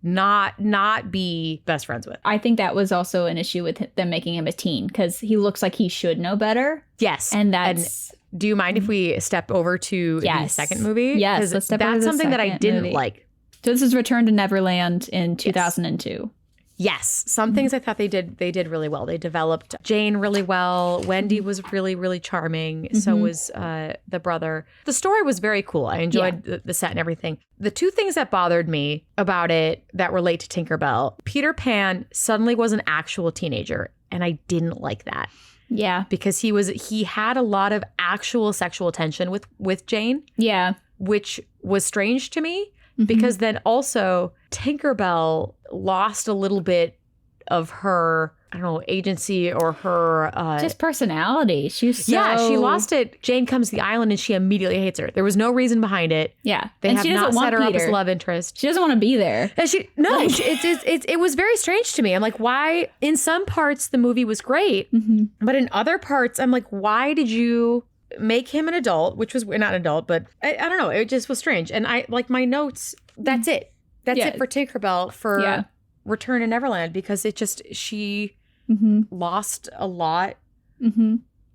not be best friends with. I think that was also an issue with them making him a teen, because he looks like he should know better. Yes. And that's... do you mind if we step over to the second movie? Yes, let's step over to that's the something that I second didn't movie. like. So this is Return to Neverland in 2002. Yes. Some things I thought they did really well. They developed Jane really well. Wendy was really, really charming. So was the brother. The story was very cool. I enjoyed the set and everything. The two things that bothered me about it that relate to Tinkerbell, Peter Pan suddenly was an actual teenager, and I didn't like that. Yeah. Because he had a lot of actual sexual tension with Jane. Yeah. Which was strange to me. Because then also Tinkerbell lost a little bit of her, I don't know, agency or her... just personality. She was so... Yeah, she lost it. Jane comes to the island and she immediately hates her. There was no reason behind it. Yeah. They and have she not doesn't set her want up as Peter. love interest. She doesn't want to be there. And it was very strange to me. I'm like, why? In some parts, the movie was great. But in other parts, I'm like, why did you... make him an adult, which was not an adult, but I don't know. It just was strange. And I like my notes. That's it. That's it for Tinkerbell for Return to Neverland, because she lost a lot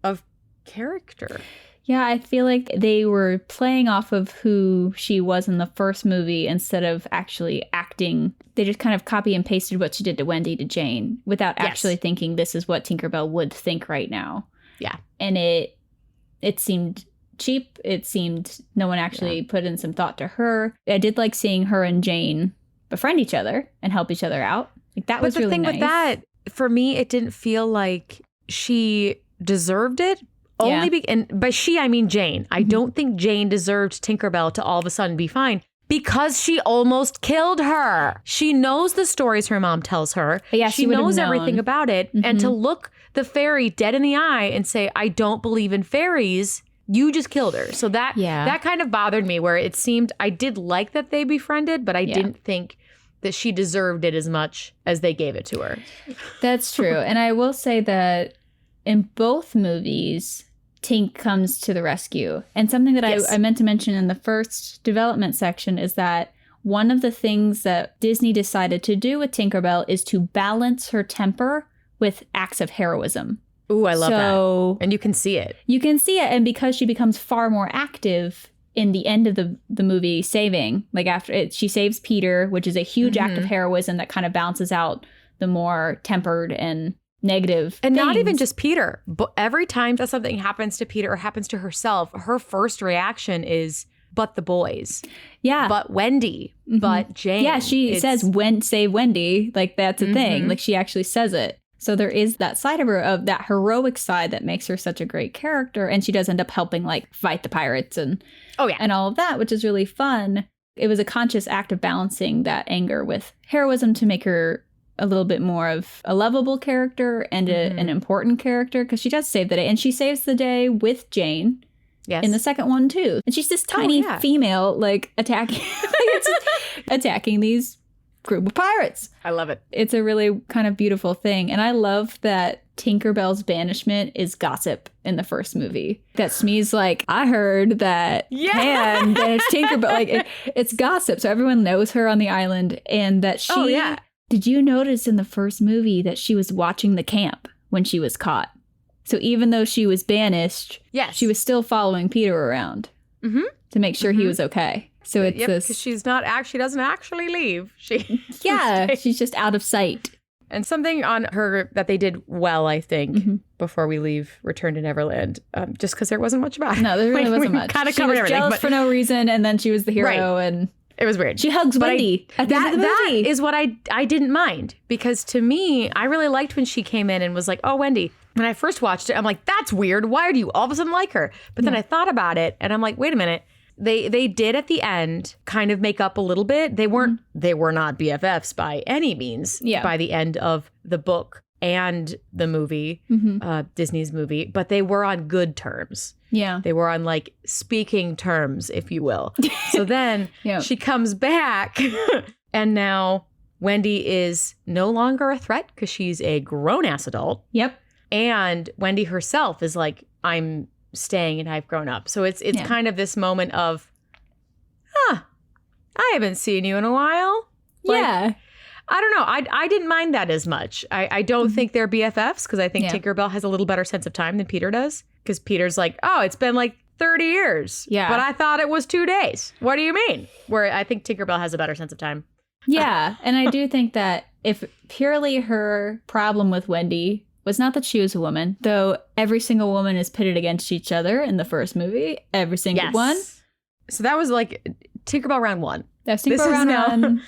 of character. Yeah, I feel like they were playing off of who she was in the first movie instead of actually acting. They just kind of copy and pasted what she did to Wendy to Jane without actually thinking this is what Tinkerbell would think right now. Yeah. And it seemed cheap. It seemed no one actually put in some thought to her. I did like seeing her and Jane befriend each other and help each other out. Like that was really nice. But the thing with that, for me, it didn't feel like she deserved it. And by she, I mean Jane. I don't think Jane deserved Tinkerbell to all of a sudden be fine. Because she almost killed her. She knows the stories her mom tells her. Yeah, she knows everything about it. And to look the fairy dead in the eye and say, I don't believe in fairies, you just killed her. So that kind of bothered me, where it seemed I did like that they befriended, but I didn't think that she deserved it as much as they gave it to her. That's true. And I will say that in both movies, Tink comes to the rescue. And something that I meant to mention in the first development section is that one of the things that Disney decided to do with Tinkerbell is to balance her temper with acts of heroism. Ooh, I love that. And you can see it. You can see it. And because she becomes far more active in the end of the movie, saving, like after it, she saves Peter, which is a huge act of heroism that kind of balances out the more tempered and negative and things. Not even just Peter, but every time that something happens to Peter or happens to herself, her first reaction is, but the boys. Yeah. But Wendy. But Jane. Yeah, she says, save Wendy. Like, that's a thing. Like, she actually says it. So there is that side of her, of that heroic side that makes her such a great character. And she does end up helping, like, fight the pirates and and all of that, which is really fun. It was a conscious act of balancing that anger with heroism to make her a little bit more of a lovable character and an important character, because she does save the day. And she saves the day with Jane in the second one, too. And she's this tiny female, like, attacking these group of pirates. I love it. It's a really kind of beautiful thing. And I love that Tinkerbell's banishment is gossip in the first movie. That Smee's like, I heard that Pan banished Tinkerbell. Like, it's gossip. So everyone knows her on the island. And that she... Did you notice in the first movie that she was watching the camp when she was caught? So even though she was banished, she was still following Peter around to make sure he was okay. So it's this... because she doesn't actually leave. She's just out of sight. And something on her that they did well, I think, before we leave Return to Neverland, just because there wasn't much about it. No, there really wasn't much. Kind of covered everything. Jealous for no reason, and then she was the hero, and... It was weird. She hugs Wendy at the end of the movie. That is what I didn't mind, because to me, I really liked when she came in and was like, oh, Wendy. When I first watched it, I'm like, that's weird. Why do you all of a sudden like her? But then I thought about it and I'm like, wait a minute. They did at the end kind of make up a little bit. They were not BFFs by any means by the end of the book and the movie, Disney's movie, but they were on good terms. Yeah. They were on like speaking terms, if you will. So then she comes back and now Wendy is no longer a threat because she's a grown-ass adult. Yep. And Wendy herself is like, I'm staying and I've grown up. So it's kind of this moment of, I haven't seen you in a while. Yeah. I don't know. I didn't mind that as much. I don't think they're BFFs because I think Tinkerbell has a little better sense of time than Peter does. Because Peter's like, oh, it's been like 30 years. Yeah. But I thought it was 2 days. What do you mean? Where I think Tinkerbell has a better sense of time. Yeah. And I do think that if purely her problem with Wendy was not that she was a woman, though every single woman is pitted against each other in the first movie, every single one. So that was like Tinkerbell round 1. That's Tinkerbell round 1.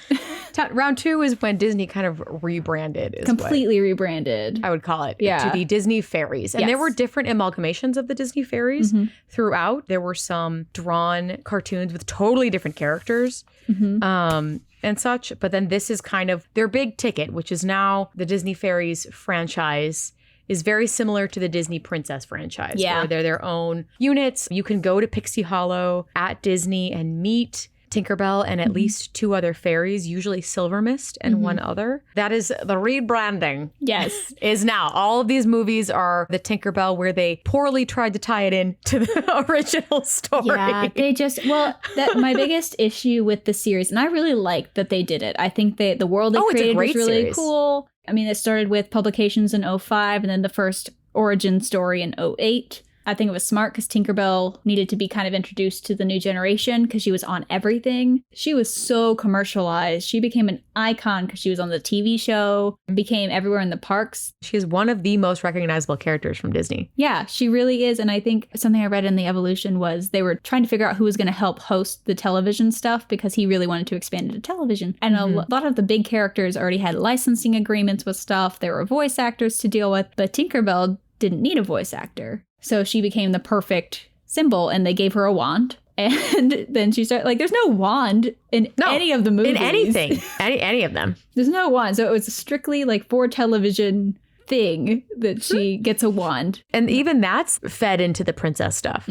Round 2 is when Disney kind of rebranded. Completely rebranded. I would call it. To the Disney fairies. And there were different amalgamations of the Disney fairies throughout. There were some drawn cartoons with totally different characters. And such. But then this is kind of their big ticket, which is now the Disney Fairies franchise is very similar to the Disney Princess franchise. Yeah. Where they're their own units. You can go to Pixie Hollow at Disney and meet Tinkerbell and at least 2 other fairies, usually Silver Mist and one other. That is the rebranding. Yes. Is now. All of these movies are the Tinkerbell where they poorly tried to tie it in to the original story. Yeah, they just, my biggest issue with the series, and I really like that they did it. I think the world they created was really series. cool. I mean, it started with publications in 2005 and then the first origin story in 2008. I think it was smart because Tinkerbell needed to be kind of introduced to the new generation because she was on everything. She was so commercialized. She became an icon because she was on the TV show, became everywhere in the parks. She is one of the most recognizable characters from Disney. Yeah, she really is. And I think something I read in the evolution was they were trying to figure out who was going to help host the television stuff because he really wanted to expand into television. And a lot of the big characters already had licensing agreements with stuff. There were voice actors to deal with, but Tinkerbell didn't need a voice actor. So she became the perfect symbol and they gave her a wand. And then she started, like, there's no wand in any of the movies. In anything. any of them. There's no wand. So it was strictly like for television thing that she gets a wand. And even that's fed into the princess stuff.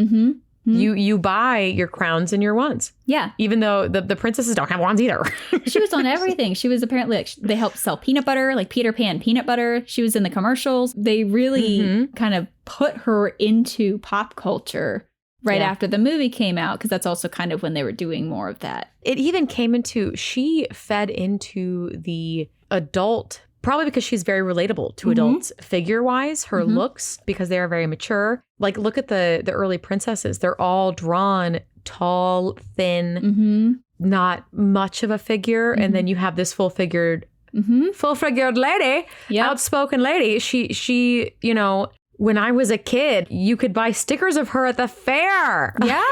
You buy your crowns and your wands. Yeah. Even though the princesses don't have wands either. She was on everything. She was apparently, like, they helped sell peanut butter, like Peter Pan peanut butter. She was in the commercials. They really kind of put her into pop culture right after the movie came out, because that's also kind of when they were doing more of that. It even came into, she fed into the adult, probably because she's very relatable to adults figure-wise, her looks, because they are very mature. Like, look at the early princesses. They're all drawn tall, thin, not much of a figure. And then you have this full-figured lady, outspoken lady. She, you know, when I was a kid, you could buy stickers of her at the fair. Yeah.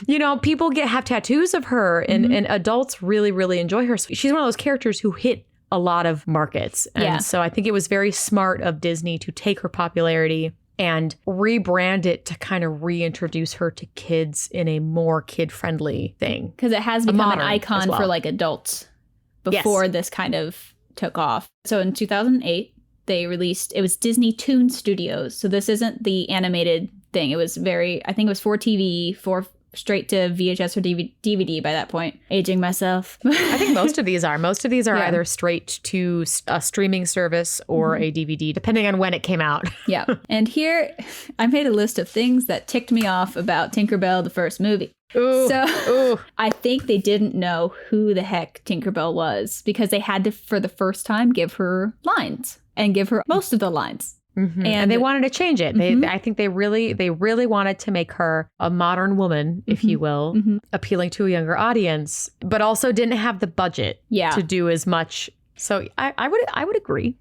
You know, people have tattoos of her, and adults really, really enjoy her. So she's one of those characters who hit a lot of markets. And so I think it was very smart of Disney to take her popularity and rebrand it to kind of reintroduce her to kids in a more kid-friendly thing. Because it has become an icon for, like, adults before this kind of took off. So in 2008, they released, it was Disney Toon Studios. So this isn't the animated thing. It was I think it was for TV, for straight to VHS or DVD by that point. Aging myself. I think most of these are. Most of these are either straight to a streaming service or a DVD, depending on when it came out. Yeah. And here, I made a list of things that ticked me off about Tinkerbell, the first movie. I think they didn't know who the heck Tinkerbell was, because they had to, for the first time, give her lines and give her most of the lines. And they wanted to change it. I think they really wanted to make her a modern woman, if you will, appealing to a younger audience, but also didn't have the budget to do as much. So I would agree.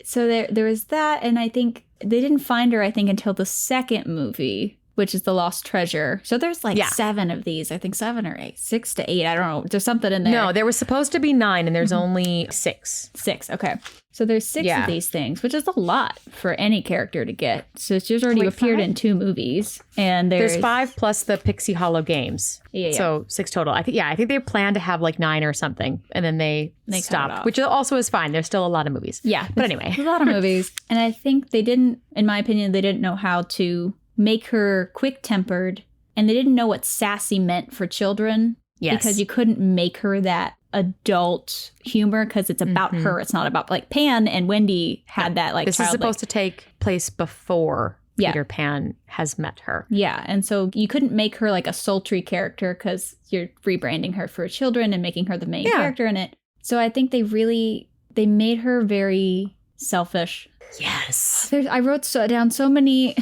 So there was that, and I think they didn't find her, I think, until the second movie, which is The Lost Treasure. So there's like 7 of these. I think 7 or 8. 6 to 8. I don't know. There's something in there. No, there was supposed to be 9 and there's only 6. 6. Okay. So there's 6 of these things, which is a lot for any character to get. So she's already appeared in 2 movies. And there's 5 plus the Pixie Hollow games. Yeah. So 6 total. I think they planned to have like 9 or something. And then they stopped, which also is fine. There's still a lot of movies. Yeah. But anyway. A lot of movies. And I think they didn't, in my opinion, they didn't know how to make her quick-tempered, and they didn't know what sassy meant for children. Yes. Because you couldn't make her that adult humor because it's about her. It's not about like Pan and Wendy had that like this is supposed to take place before Peter Pan has met her. Yeah. And so you couldn't make her like a sultry character because you're rebranding her for children and making her the main character in it. So I think they made her very selfish. Yes. I wrote down so many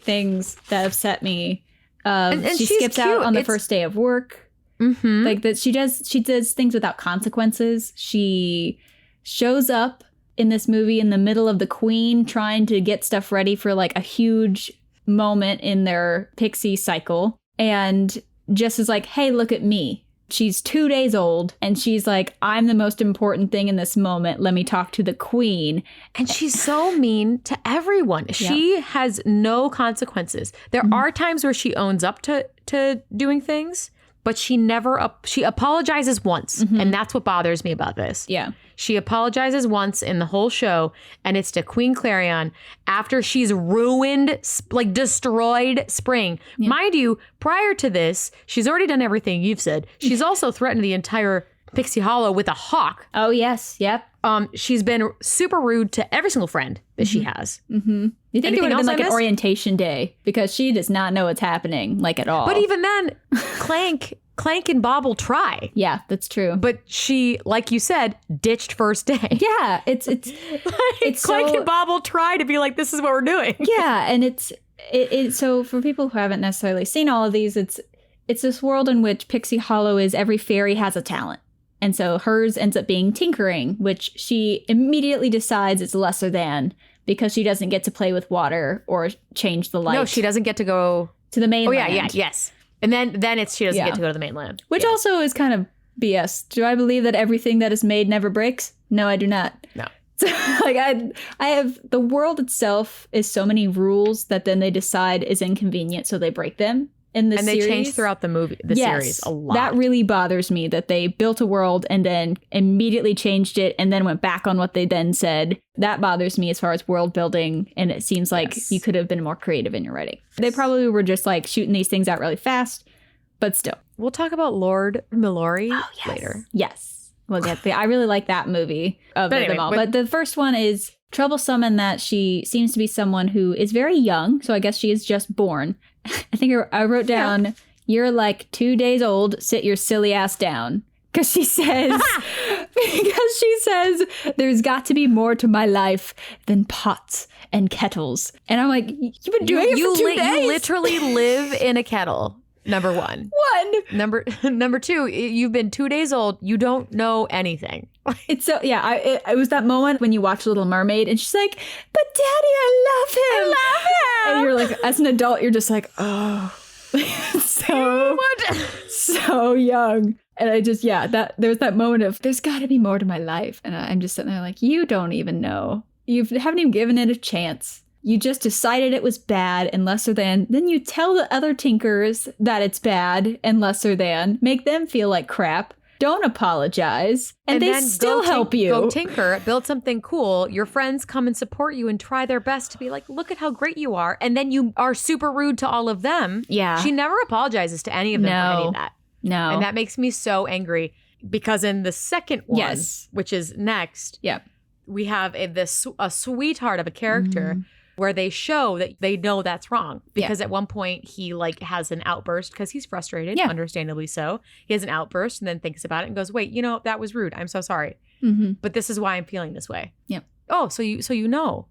things that upset me. And she skips cute. out on the first day of work. Like that she does things without consequences. She shows up in this movie in the middle of the Queen trying to get stuff ready for like a huge moment in their pixie cycle and just is like, hey, look at me. She's 2 days old and she's like, I'm the most important thing in this moment. Let me talk to the Queen. And she's so mean to everyone. Yeah. She has no consequences. There are times where she owns up to doing things, but she apologizes once. And that's what bothers me about this. Yeah. She apologizes once in the whole show, and it's to Queen Clarion after she's ruined, like destroyed Spring. Yeah. Mind you, prior to this, she's already done everything you've said. She's also threatened the entire Pixie Hollow with a hawk. Oh, yes. Yep. She's been super rude to every single friend that she has. You think it would have been like an orientation day because she does not know what's happening, like at all. But even then, Clank and Bob will try. Yeah, that's true. But she, like you said, ditched first day. Yeah, it's Clank and Bob will try to be like, this is what we're doing. Yeah, and it's so for people who haven't necessarily seen all of these, it's this world in which Pixie Hollow is every fairy has a talent. And so hers ends up being tinkering, which she immediately decides is lesser than because she doesn't get to play with water or change the light. No, she doesn't get to go to the mainland. Oh, yeah, yes. And then she doesn't get to go to the mainland. Which also is kind of BS. Do I believe that everything that is made never breaks? No, I do not. No. So, like, I have, the world itself is so many rules that then they decide is inconvenient, so they break them. In the series. And they change throughout the series a lot. That really bothers me that they built a world and then immediately changed it and then went back on what they then said. That bothers me as far as world building. And it seems like you could have been more creative in your writing. They probably were just like shooting these things out really fast, but still. We'll talk about Lord Mallory later. Yes. We'll get there. I really like that movie of them all. But the first one is troublesome in that she seems to be someone who is very young. So I guess she is just born. I think I wrote down, you're like 2 days old, sit your silly ass down. Because she says, there's got to be more to my life than pots and kettles. And I'm like, you've been doing it for 2 days. You literally live in a kettle. Number one. Number two, you've been 2 days old. You don't know anything. It's so, it was that moment when you watch Little Mermaid and she's like, but Daddy, I love him. And you're like, as an adult, you're just like, oh, so young. And I just, there's that moment of, there's got to be more to my life. And I'm just sitting there like, you don't even know. You haven't even given it a chance. You just decided it was bad and lesser than. Then you tell the other tinkers that it's bad and lesser than. Make them feel like crap. Don't apologize. And they still help you. Go tinker, build something cool. Your friends come and support you and try their best to be like, look at how great you are. And then you are super rude to all of them. Yeah. She never apologizes to any of them for any of that. No. And that makes me so angry because in the second one, which is next, we have a sweetheart of a character where they show that they know that's wrong. Because at one point he like has an outburst because he's frustrated, understandably so. He has an outburst and then thinks about it and goes, wait, that was rude. I'm so sorry. But this is why I'm feeling this way. Yep. Oh, so you know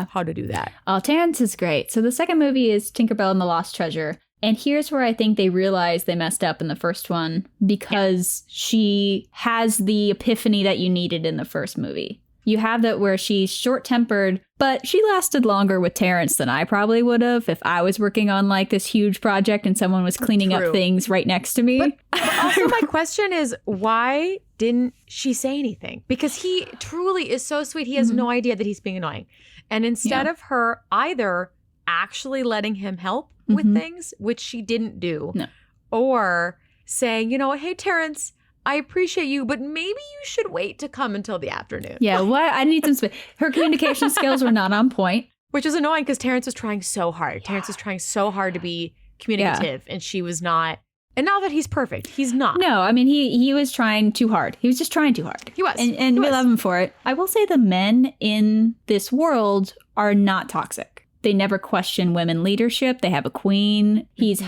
how to do that. Oh, Terrence is great. So the second movie is Tinkerbell and the Lost Treasure. And here's where I think they realize they messed up in the first one because she has the epiphany that you needed in the first movie. You have that where she's short-tempered, but she lasted longer with Terrence than I probably would have if I was working on like this huge project and someone was cleaning up things right next to me. But also my question is, why didn't she say anything? Because he truly is so sweet. He has no idea that he's being annoying. And instead of her either actually letting him help with things, which she didn't do, or saying, hey, Terrence, I appreciate you, but maybe you should wait to come until the afternoon. Yeah, I need some space. Her communication skills were not on point. Which is annoying because Terrence was trying so hard. Terrence was trying so hard to be communicative, and she was not And not that he's perfect. He's not. No, I mean, he was trying too hard. He was just trying too hard. He was. And we love him for it. I will say the men in this world are not toxic. They never question women leadership. They have a queen. He's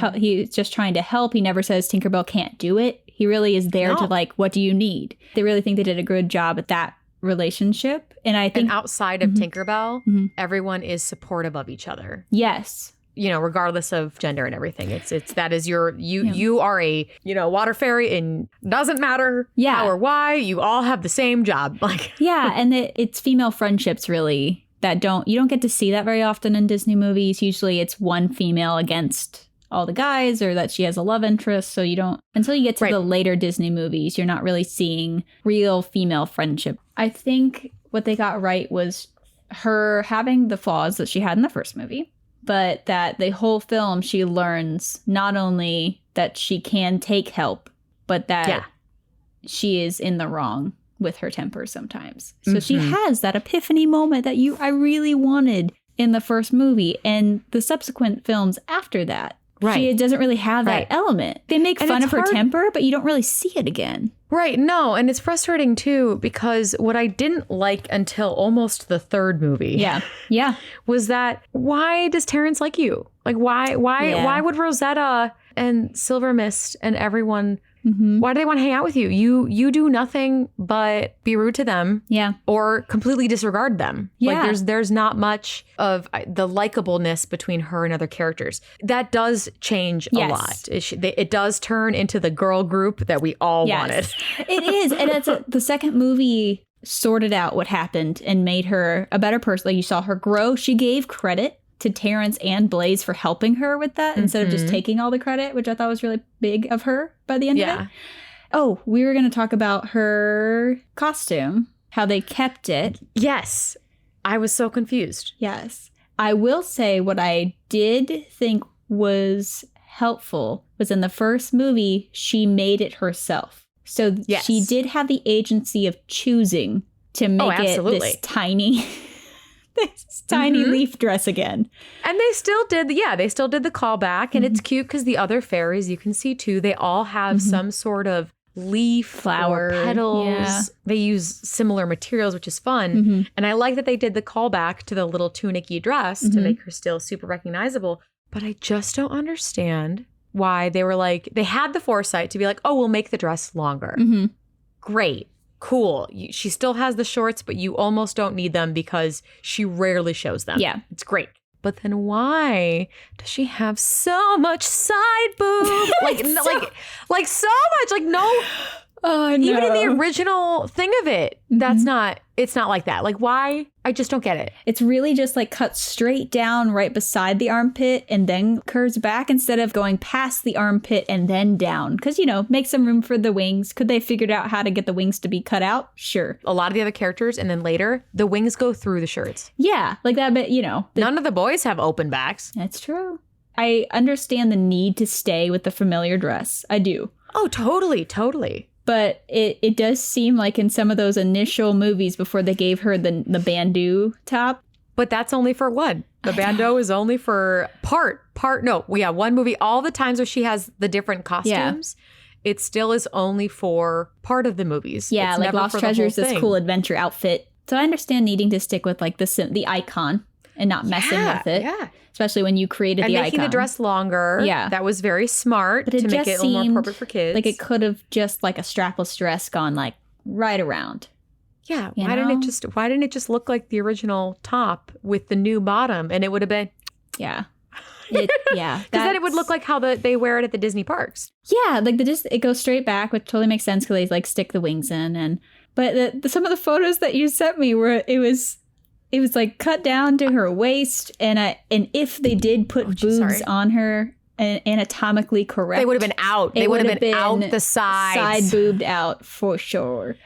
just trying to help. He never says Tinkerbell can't do it. He really is there to like, what do you need? They really think they did a good job at that relationship. And I think outside of Tinkerbell, everyone is supportive of each other. Yes. You know, regardless of gender and everything. It's that is you are a, water fairy, and doesn't matter how or why, you all have the same job. Like yeah, and it's female friendships really that you don't get to see that very often in Disney movies. Usually it's one female against all the guys, or that she has a love interest. So you don't, until you get to the later Disney movies, you're not really seeing real female friendship. I think what they got right was her having the flaws that she had in the first movie, but that the whole film she learns not only that she can take help, but that she is in the wrong with her temper sometimes. So she has that epiphany moment that I really wanted in the first movie, and the subsequent films after that. Right. She doesn't really have that element. They make fun of her temper, but you don't really see it again. Right. No. And it's frustrating, too, because what I didn't like until almost the third movie. Yeah. Was that, why does Terrence like you? Like, why would Rosetta and Silver Mist and everyone, why do they want to hang out with you? You do nothing but be rude to them. Yeah. Or completely disregard them. Yeah. Like there's not much of the likableness between her and other characters. That does change a lot. It does turn into the girl group that we all wanted. It is. And the second movie sorted out what happened and made her a better person. Like, you saw her grow. She gave credit to Terrence and Blaze for helping her with that instead of just taking all the credit, which I thought was really big of her by the end of it. Oh, we were going to talk about her costume, how they kept it. Yes. I was so confused. Yes. I will say what I did think was helpful was in the first movie, she made it herself. So she did have the agency of choosing to make it this tiny... this tiny leaf dress again. And they still did the callback, and it's cute because the other fairies, you can see too, they all have some sort of leaf, flower, or petals. Yeah. They use similar materials, which is fun. And I like that they did the callback to the little tunic-y dress to make her still super recognizable. But I just don't understand why they were like, they had the foresight to be like, oh, we'll make the dress longer. Great. Cool. She still has the shorts, but you almost don't need them because she rarely shows them. Yeah. It's great. But then why does she have so much side boob? like so much. Like, no. Oh, no. Even in the original thing of it, it's not like that. Like, why? I just don't get it. It's really just like cut straight down right beside the armpit and then curves back instead of going past the armpit and then down. Because, make some room for the wings. Could they have figured out how to get the wings to be cut out? Sure. A lot of the other characters, and then later, the wings go through the shirts. Yeah, like that, but, none of the boys have open backs. That's true. I understand the need to stay with the familiar dress. I do. Oh, totally. But it does seem like in some of those initial movies before they gave her the bandeau top. But that's only for one. The bandeau is only for one movie. All the times where she has the different costumes, it still is only for part of the movies. Yeah, it's like Lost Treasures, this cool adventure outfit. So I understand needing to stick with like the icon and not messing with it. Yeah. Especially when you created the icon. And making the dress longer. Yeah. That was very smart to make it a little more appropriate for kids. Like it could have just like a strapless dress gone like right around. Yeah. Why didn't it just look like the original top with the new bottom? And it would have been. Yeah. Because then it would look like how they wear it at the Disney parks. Yeah. Like it goes straight back, which totally makes sense because they like stick the wings in. But some of the photos that you sent me were, it was like cut down to her waist, and if they did put boobs on her, anatomically correct, they would have been out. They would have been out the sides, side boobed out for sure.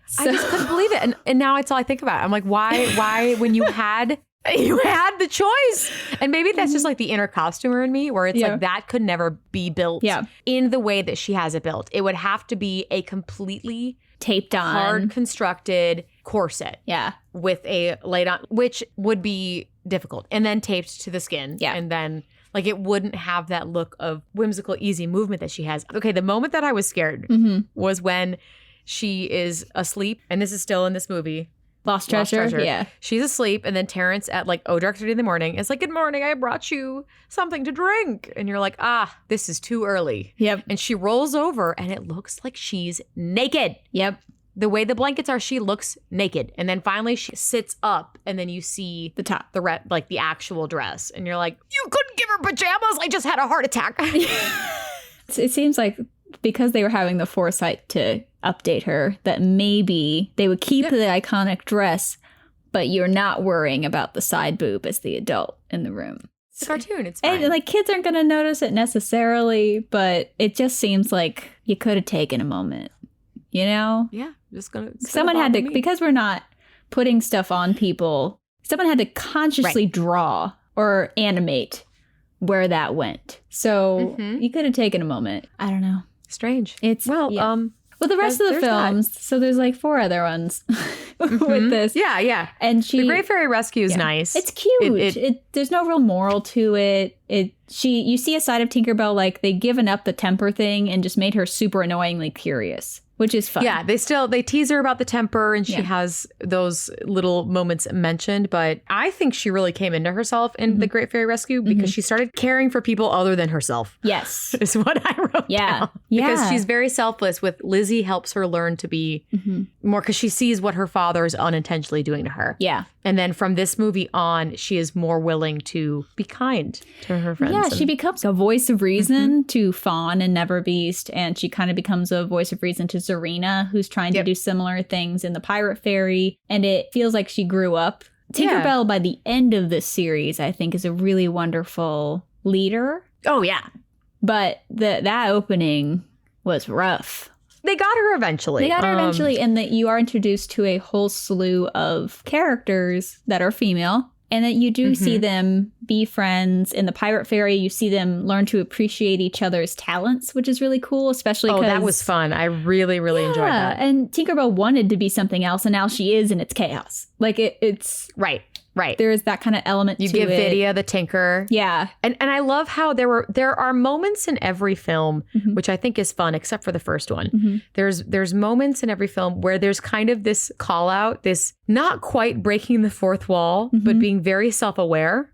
So. I just couldn't believe it, and now it's all I think about. I'm like, why when you had the choice, and maybe that's just like the inner costumer in me, where it's like that could never be built in the way that she has it built. It would have to be a completely taped on, hard constructed corset. Yeah. With a laid on, which would be difficult. And then taped to the skin. Yeah. And then Like it wouldn't have that look of whimsical, easy movement that she has. Okay, the moment that I was scared was when she is asleep, and this is still in this movie. Lost Treasure. Yeah. She's asleep, and then Terrence at like dark 30 in the morning is like, "Good morning, I brought you something to drink." And you're like, this is too early. Yep. And she rolls over and it looks like she's naked. Yep. The way the blankets are, she looks naked. And then finally she sits up and then you see the top, like the actual dress. And you're like, "You couldn't give her pajamas. I just had a heart attack." It seems like because they were having the foresight to update her, that maybe they would keep the iconic dress, but you're not worrying about the side boob as the adult in the room. It's a cartoon. It's fine. And like kids aren't going to notice it necessarily, but it just seems like you could have taken a moment, you know? Yeah, someone had to, because we're not putting stuff on people, someone had to consciously draw or animate where that went. So you could have taken a moment. I don't know. Strange. It's well, the rest of the films, so there's like 4 other ones with this. Yeah. And The Great Fairy Rescue is nice. It's cute. There's no real moral to it. You see a side of Tinkerbell, like they've given up the temper thing and just made her super annoyingly curious, which is fun. Yeah, they tease her about the temper, and she has those little moments mentioned. But I think she really came into herself in The Great Fairy Rescue because she started caring for people other than herself. Yes. Is what I wrote down. Because she's very selfless. With Lizzie helps her learn to be more, because she sees what her father is unintentionally doing to her. Yeah. And then from this movie on, she is more willing to be kind to her friends. Yeah, she becomes a voice of reason to Fawn and Neverbeast, and she kind of becomes a voice of reason to Zarina, who's trying to do similar things in the Pirate Fairy, and it feels like she grew up. Tinkerbell, by the end of this series, I think, is a really wonderful leader. Oh, yeah. But that opening was rough. They got her eventually. And that you are introduced to a whole slew of characters that are female, and that you do see them be friends. In the Pirate Fairy, you see them learn to appreciate each other's talents, which is really cool, especially because... Oh, that was fun. I really, really enjoyed that. And Tinkerbell wanted to be something else, and now she is, and it's chaos. Like, it's... Right. There is that kind of element to it. You give Vidya the tinker. Yeah. And I love how there are moments in every film, which I think is fun, except for the first one. There's moments in every film where there's kind of this call out, this not quite breaking the fourth wall, but being very self-aware.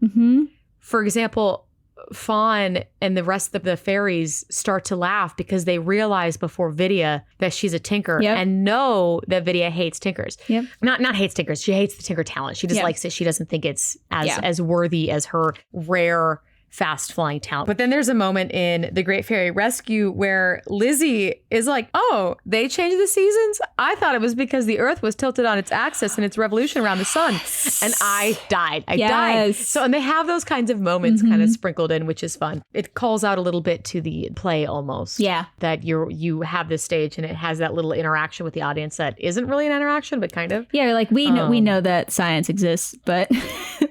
For example, Fawn and the rest of the fairies start to laugh because they realize before Vidya that she's a tinker and know that Vidya hates tinkers. Not hates tinkers. She hates the tinker talent. She just likes it. She doesn't think it's as worthy as her rare fast flying talent. But then there's a moment in The Great Fairy Rescue where Lizzie is like, "Oh, they changed the seasons? I thought it was because the Earth was tilted on its axis in its revolution around the sun." And I died. I died. So, and they have those kinds of moments kind of sprinkled in, which is fun. It calls out a little bit to the play almost. Yeah. That you have this stage and it has that little interaction with the audience that isn't really an interaction, but kind of. Yeah, like we know that science exists, but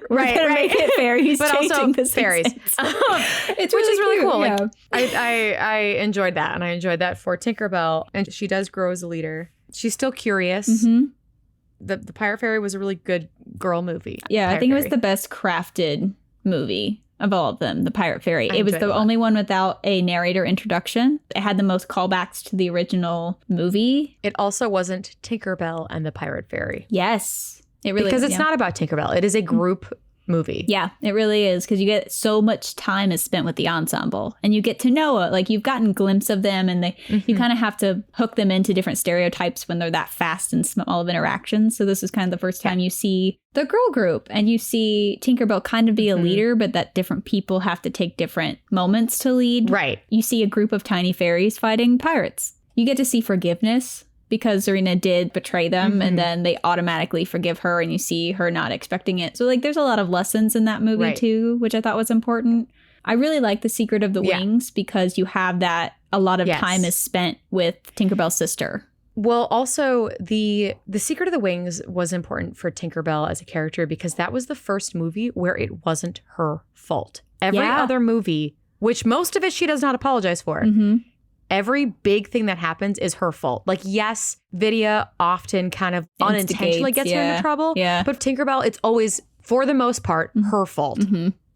we're gonna make it fairies, but also the fairies. Which is really cute, cool. yeah. Like, I enjoyed that, and I enjoyed that for Tinkerbell, and she does grow as a leader. She's still curious. The Pirate Fairy was a really good girl movie. Yeah, Pirate I think Fairy. it was the best crafted movie of all of them, the Pirate Fairy. It was the only one without a narrator introduction. It had the most callbacks to the original movie. It also wasn't Tinkerbell and the Pirate Fairy. Yes, it really because it's not about Tinkerbell. It is a group movie. Yeah, it really is, because you get so much time is spent with the ensemble, and you get to know like you've gotten a glimpse of them, and you kind of have to hook them into different stereotypes when they're that fast and small of interactions. So this is kind of the first time you see the girl group, and you see Tinkerbell kind of be a leader, but that different people have to take different moments to lead. Right. You see a group of tiny fairies fighting pirates. You get to see forgiveness, because Zarina did betray them, and then they automatically forgive her, and you see her not expecting it. So, like, there's a lot of lessons in that movie, too, which I thought was important. I really like The Secret of the Wings, because you have that a lot of time is spent with Tinkerbell's sister. Well, also, the Secret of the Wings was important for Tinkerbell as a character, because that was the first movie where it wasn't her fault. Every other movie, which most of it she does not apologize for, every big thing that happens is her fault. Like, yes, Vidya often kind of unintentionally gets her into trouble. But Tinkerbell, it's always, for the most part, her fault.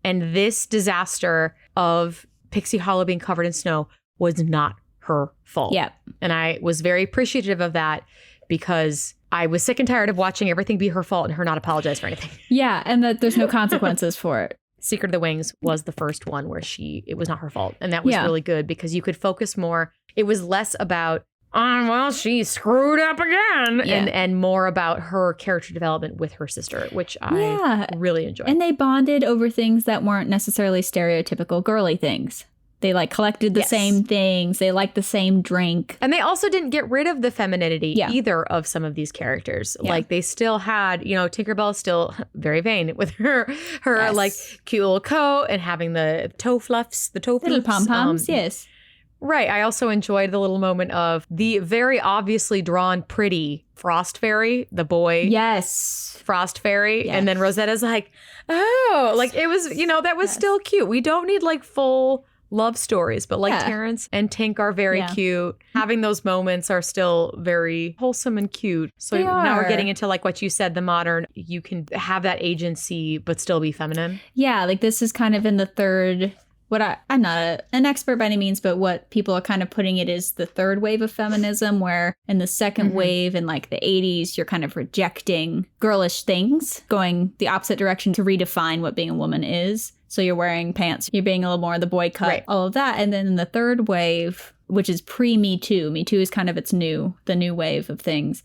And this disaster of Pixie Hollow being covered in snow was not her fault. Yeah. And I was very appreciative of that because I was sick and tired of watching everything be her fault and her not apologize for anything. Yeah, and that there's no consequences for it. Secret of the Wings was the first one where it was not her fault. And that was really good because you could focus more. It was less about, well, she screwed up again. And more about her character development with her sister, which I really enjoyed. And they bonded over things that weren't necessarily stereotypical girly things. They like collected the same things. They liked the same drink. And they also didn't get rid of the femininity either of some of these characters. Yeah. Like they still had, Tinkerbell is still very vain with her like cute little coat and having the toe fluffs, the toe little pom-poms, yes. Right. I also enjoyed the little moment of the very obviously drawn pretty Frost Fairy, the boy. Yes. Frost Fairy. Yes. And then Rosetta's like, oh, like it was, that was still cute. We don't need like full love stories, but like Terrence and Tink are very cute. Having those moments are still very wholesome and cute. So now we're getting into like what you said, the modern, you can have that agency, but still be feminine. Yeah, like this is kind of in the third, I'm not an expert by any means, but what people are kind of putting it is the third wave of feminism, where in the second wave in like the 80s, you're kind of rejecting girlish things, going the opposite direction to redefine what being a woman is. So you're wearing pants, you're being a little more of the boy cut, all of that. And then in the third wave, which is pre-Me Too, Me Too is kind of the new wave of things,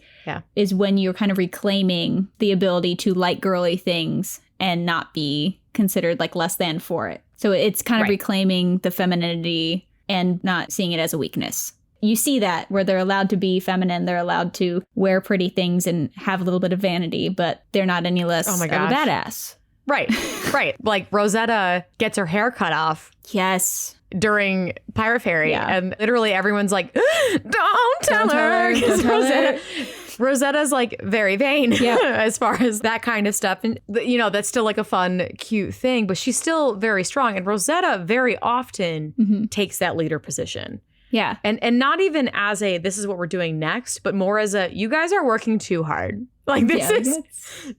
is when you're kind of reclaiming the ability to like girly things and not be considered like less than for it. So it's kind of reclaiming the femininity and not seeing it as a weakness. You see that where they're allowed to be feminine, they're allowed to wear pretty things and have a little bit of vanity, but they're not any less of a badass. Right. Like Rosetta gets her hair cut off. Yes. During Pirate Fairy. Yeah. And literally everyone's like, don't tell her. Rosetta's like very vain as far as that kind of stuff. And, that's still like a fun, cute thing, but she's still very strong. And Rosetta very often takes that leader position. Yeah. And not even as this is what we're doing next, but more as you guys are working too hard. Like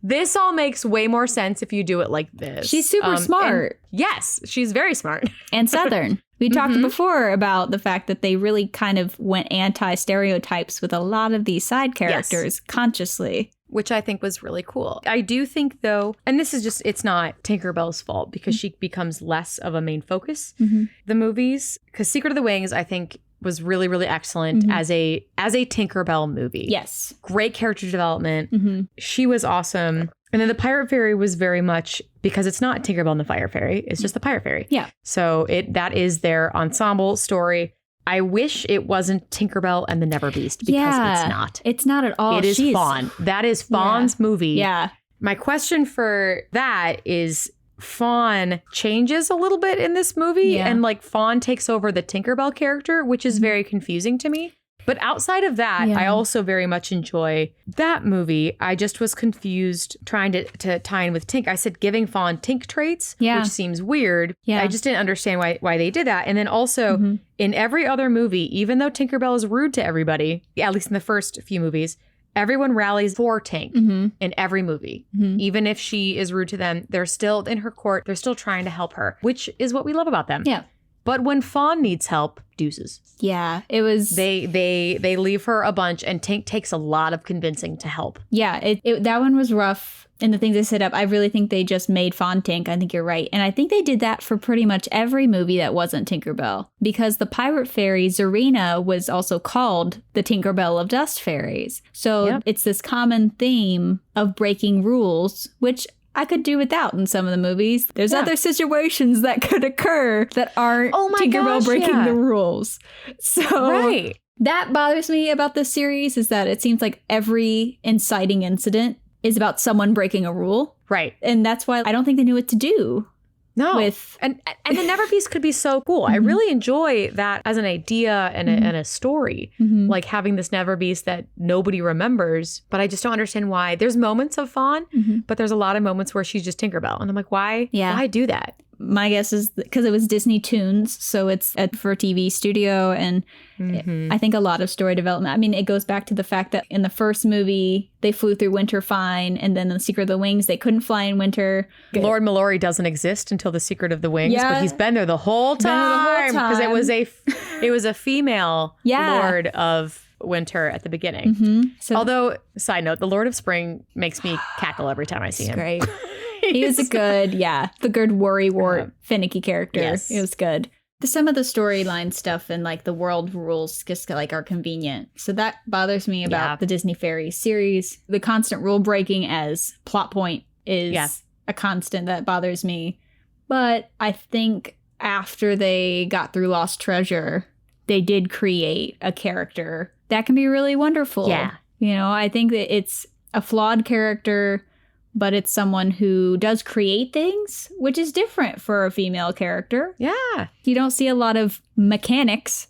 this all makes way more sense if you do it like this. She's super smart. Yes, she's very smart. And Southern. We talked before about the fact that they really kind of went anti-stereotypes with a lot of these side characters consciously. Which I think was really cool. I do think, though, and this is just, it's not Tinkerbell's fault because she becomes less of a main focus, the movies. Because Secret of the Wings, I think, was really, really excellent as a Tinkerbell movie. Yes. Great character development. She was awesome. And then the Pirate Fairy was very much, because it's not Tinkerbell and the Fire Fairy, it's just the Pirate Fairy. Yeah. So that is their ensemble story. I wish it wasn't Tinkerbell and the Never Beast because it's not. It's not at all. It is Fawn. That is Fawn's movie. Yeah. My question for that is, Fawn changes a little bit in this movie and like Fawn takes over the Tinkerbell character, which is very confusing to me. But outside of that, I also very much enjoy that movie. I just was confused trying to tie in with Tink. I said giving Fawn Tink traits, which seems weird. I just didn't understand why they did that. And then also in every other movie, even though Tinkerbell is rude to everybody, at least in the first few movies, everyone rallies for Tink in every movie. Even if she is rude to them, they're still in her court. They're still trying to help her, which is what we love about them. Yeah. But when Fawn needs help, deuces. Yeah, it was... They leave her a bunch, and Tink takes a lot of convincing to help. Yeah, that one was rough. And the things they set up, I really think they just made Fawn Tink. I think you're right. And I think they did that for pretty much every movie that wasn't Tinkerbell. Because the Pirate Fairy, Zarina, was also called the Tinkerbell of Dust Fairies. So it's this common theme of breaking rules, which I could do without in some of the movies. There's other situations that could occur that aren't Tinkerbell breaking the rules. So that bothers me about this series, is that it seems like every inciting incident is about someone breaking a rule. Right. And that's why I don't think they knew what to do. No. And the Never Beast could be so cool. I really enjoy that as an idea and a story. Like having this Never Beast that nobody remembers, but I just don't understand why. There's moments of Fawn, but there's a lot of moments where she's just Tinkerbell. And I'm like, why do that? my guess is because it was Disney Toons, so it's for TV studio, and I think a lot of story development. I mean, it goes back to the fact that in the first movie, they flew through winter fine, and then in The Secret of the Wings, they couldn't fly in winter. Lord Mallory doesn't exist until The Secret of the Wings, Yeah. but he's been there the whole time because it was a female Lord of Winter at the beginning. So, Although, side note, the Lord of Spring makes me cackle every time I see him. great. He was a good, the good worrywart, finicky character. Yes. It was good. Some of the storyline stuff and like the world rules just like are convenient. So that bothers me about the Disney Fairies series. The constant rule breaking as plot point is a constant that bothers me. But I think after they got through Lost Treasure, they did create a character that can be really wonderful. Yeah. You know, I think that it's a flawed character, but it's someone who does create things, which is different for a female character. Yeah. You don't see a lot of mechanics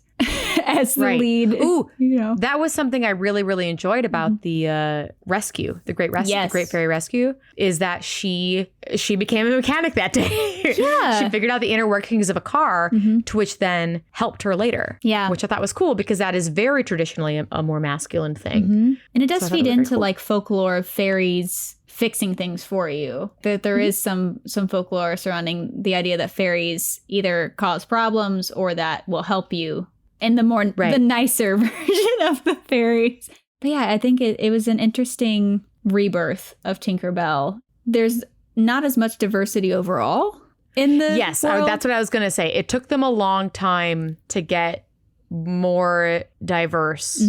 as the lead. Ooh, you know. that was something I really, really enjoyed about the rescue, the Great Rescue, the Great Fairy Rescue, is that she became a mechanic that day. Yeah. She figured out the inner workings of a car, to which then helped her later. Yeah. Which I thought was cool because that is very traditionally a more masculine thing. And it does So I thought feed that was very into cool. like folklore of fairies fixing things for you. That there is some folklore surrounding the idea that fairies either cause problems or that will help you in the more the nicer version of the fairies. But yeah, I think it was an interesting rebirth of Tinkerbell. There's not as much diversity overall in the world. That's what I was going to say. It took them a long time to get more diverse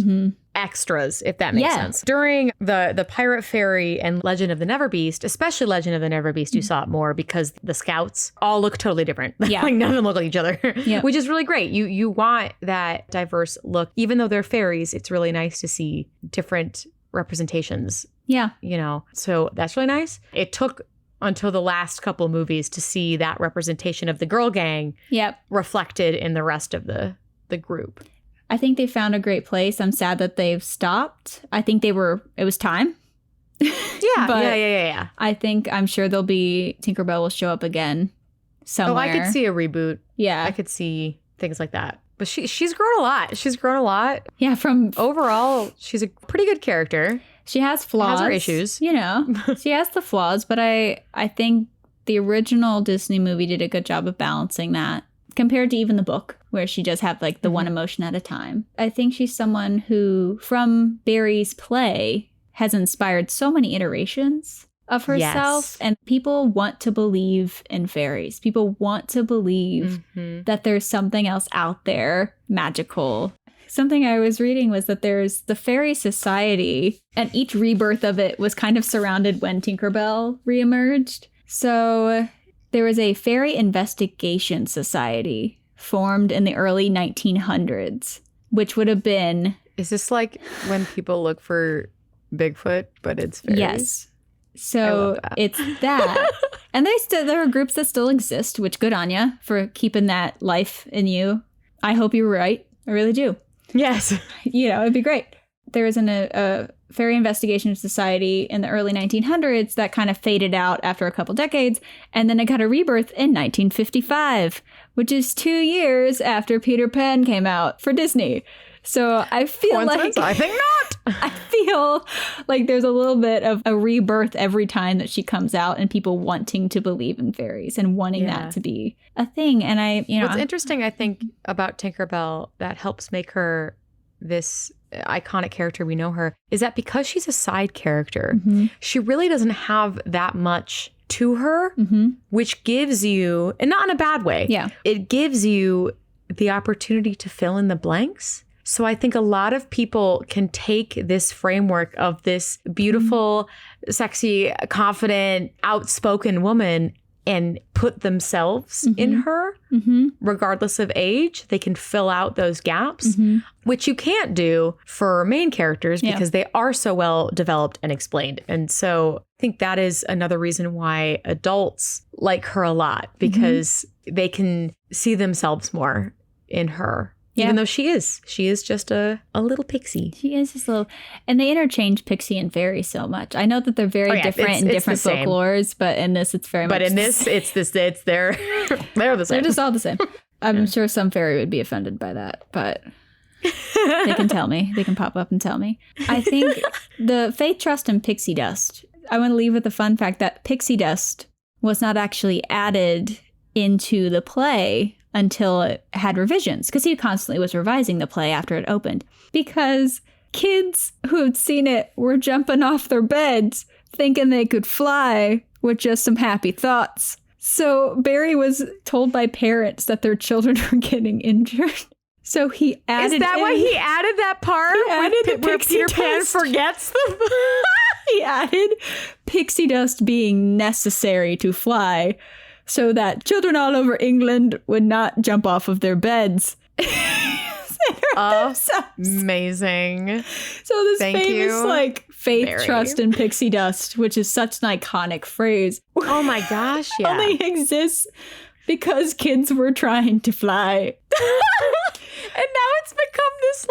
extras, if that makes sense. During the Pirate Fairy and Legend of the Neverbeast, especially Legend of the Neverbeast, you saw it more because the scouts all look totally different. Yeah. Like none of them look like each other, which is really great. You want that diverse look. Even though they're fairies, it's really nice to see different representations. Yeah. You know, so that's really nice. It took until the last couple movies to see that representation of the girl gang reflected in the rest of the group. I think they found a great place. I'm sad that they've stopped. I think it was time. Yeah. I'm sure Tinkerbell will show up again somewhere. Oh, I could see a reboot. Yeah. I could see things like that. But she's grown a lot. Yeah, Overall, she's a pretty good character. She has flaws. Has her issues. You know, she has the flaws, but I think the original Disney movie did a good job of balancing that compared to even the book, where she does have like the one emotion at a time. I think she's someone who, from Barry's play, has inspired so many iterations of herself. And people want to believe in fairies. People want to believe that there's something else out there magical. Something I was reading was that there's the Fairy Society, and each rebirth of it was kind of surrounded when Tinkerbell reemerged. So there was a Fairy Investigation Society formed in the early 1900s, which would have been... Is this like when people look for Bigfoot, but it's fairies? Yes. So it's that. And there are groups that still exist, which good on you for keeping that life in you. I hope you're right. I really do. Yes. You know, it'd be great. There was a Fairy Investigation Society in the early 1900s that kind of faded out after a couple decades, and then it got a rebirth in 1955, which is 2 years after Peter Pan came out for Disney. So I feel like... I think not. I feel like there's a little bit of a rebirth every time that she comes out, and people wanting to believe in fairies and wanting that to be a thing. And what's interesting, I think, about Tinkerbell that helps make her this iconic character we know her is that because she's a side character, she really doesn't have that much to her, which gives you, and not in a bad way, it gives you the opportunity to fill in the blanks. So I think a lot of people can take this framework of this beautiful, sexy, confident, outspoken woman and put themselves in her, regardless of age. They can fill out those gaps, which you can't do for main characters because they are so well developed and explained. And so I think that is another reason why adults like her a lot, because they can see themselves more in her. Even though she is just a little pixie. She is just a little, and they interchange pixie and fairy so much. I know that they're very different in different folklores, but in this, it's very much. But in this, it's they're the same. They're just all the same. I'm sure some fairy would be offended by that, but they can tell me. They can pop up and tell me. I think the faith, trust, and pixie dust. I want to leave with the fun fact that pixie dust was not actually added into the play until it had revisions, because he constantly was revising the play after it opened, because kids who had seen it were jumping off their beds thinking they could fly with just some happy thoughts. So Barry was told by parents that their children were getting injured. So he added. Is that why he added that part? He added where Peter Pan forgets the. He added pixie dust being necessary to fly, so that children all over England would not jump off of their beds. Amazing. So this famous faith, Barry. trust, and pixie dust, which is such an iconic phrase. Oh my gosh, yeah. Only exists because kids were trying to fly. And now it's become this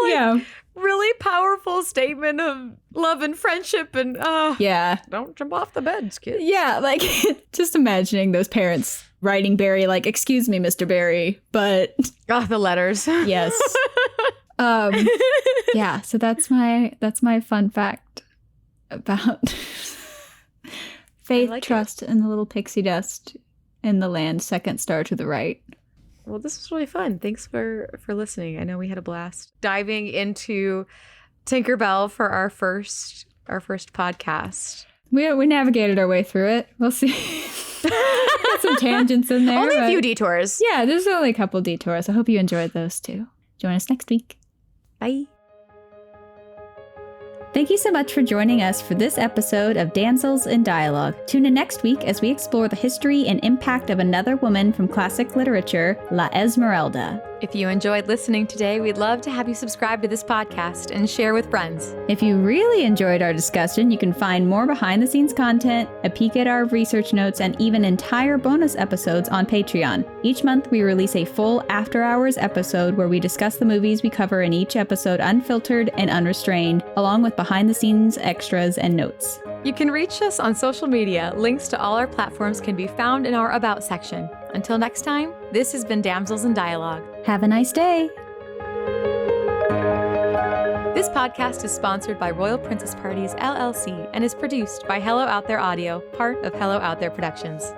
really powerful statement of love and friendship and don't jump off the beds, kids. Yeah, just imagining those parents writing Barry excuse me, Mr. Barry, but the letters. Yes. Yeah, so that's my fun fact about faith, trust, and the little pixie dust in the land, second star to the right. Well, this was really fun. Thanks for listening. I know we had a blast diving into Tinkerbell for our first podcast. We navigated our way through it. We'll see. Got some tangents in there. Only a few detours. Yeah, there's only a couple detours. I hope you enjoyed those too. Join us next week. Bye. Thank you so much for joining us for this episode of Damsels in Dialogue. Tune in next week as we explore the history and impact of another woman from classic literature, La Esmeralda. If you enjoyed listening today, we'd love to have you subscribe to this podcast and share with friends. If you really enjoyed our discussion, you can find more behind-the-scenes content, a peek at our research notes, and even entire bonus episodes on Patreon. Each month, we release a full after-hours episode where we discuss the movies we cover in each episode unfiltered and unrestrained, along with behind-the-scenes extras and notes. You can reach us on social media. Links to all our platforms can be found in our About section. Until next time, this has been Damsels in Dialogue. Have a nice day. This podcast is sponsored by Royal Princess Parties, LLC, and is produced by Hello Out There Audio, part of Hello Out There Productions.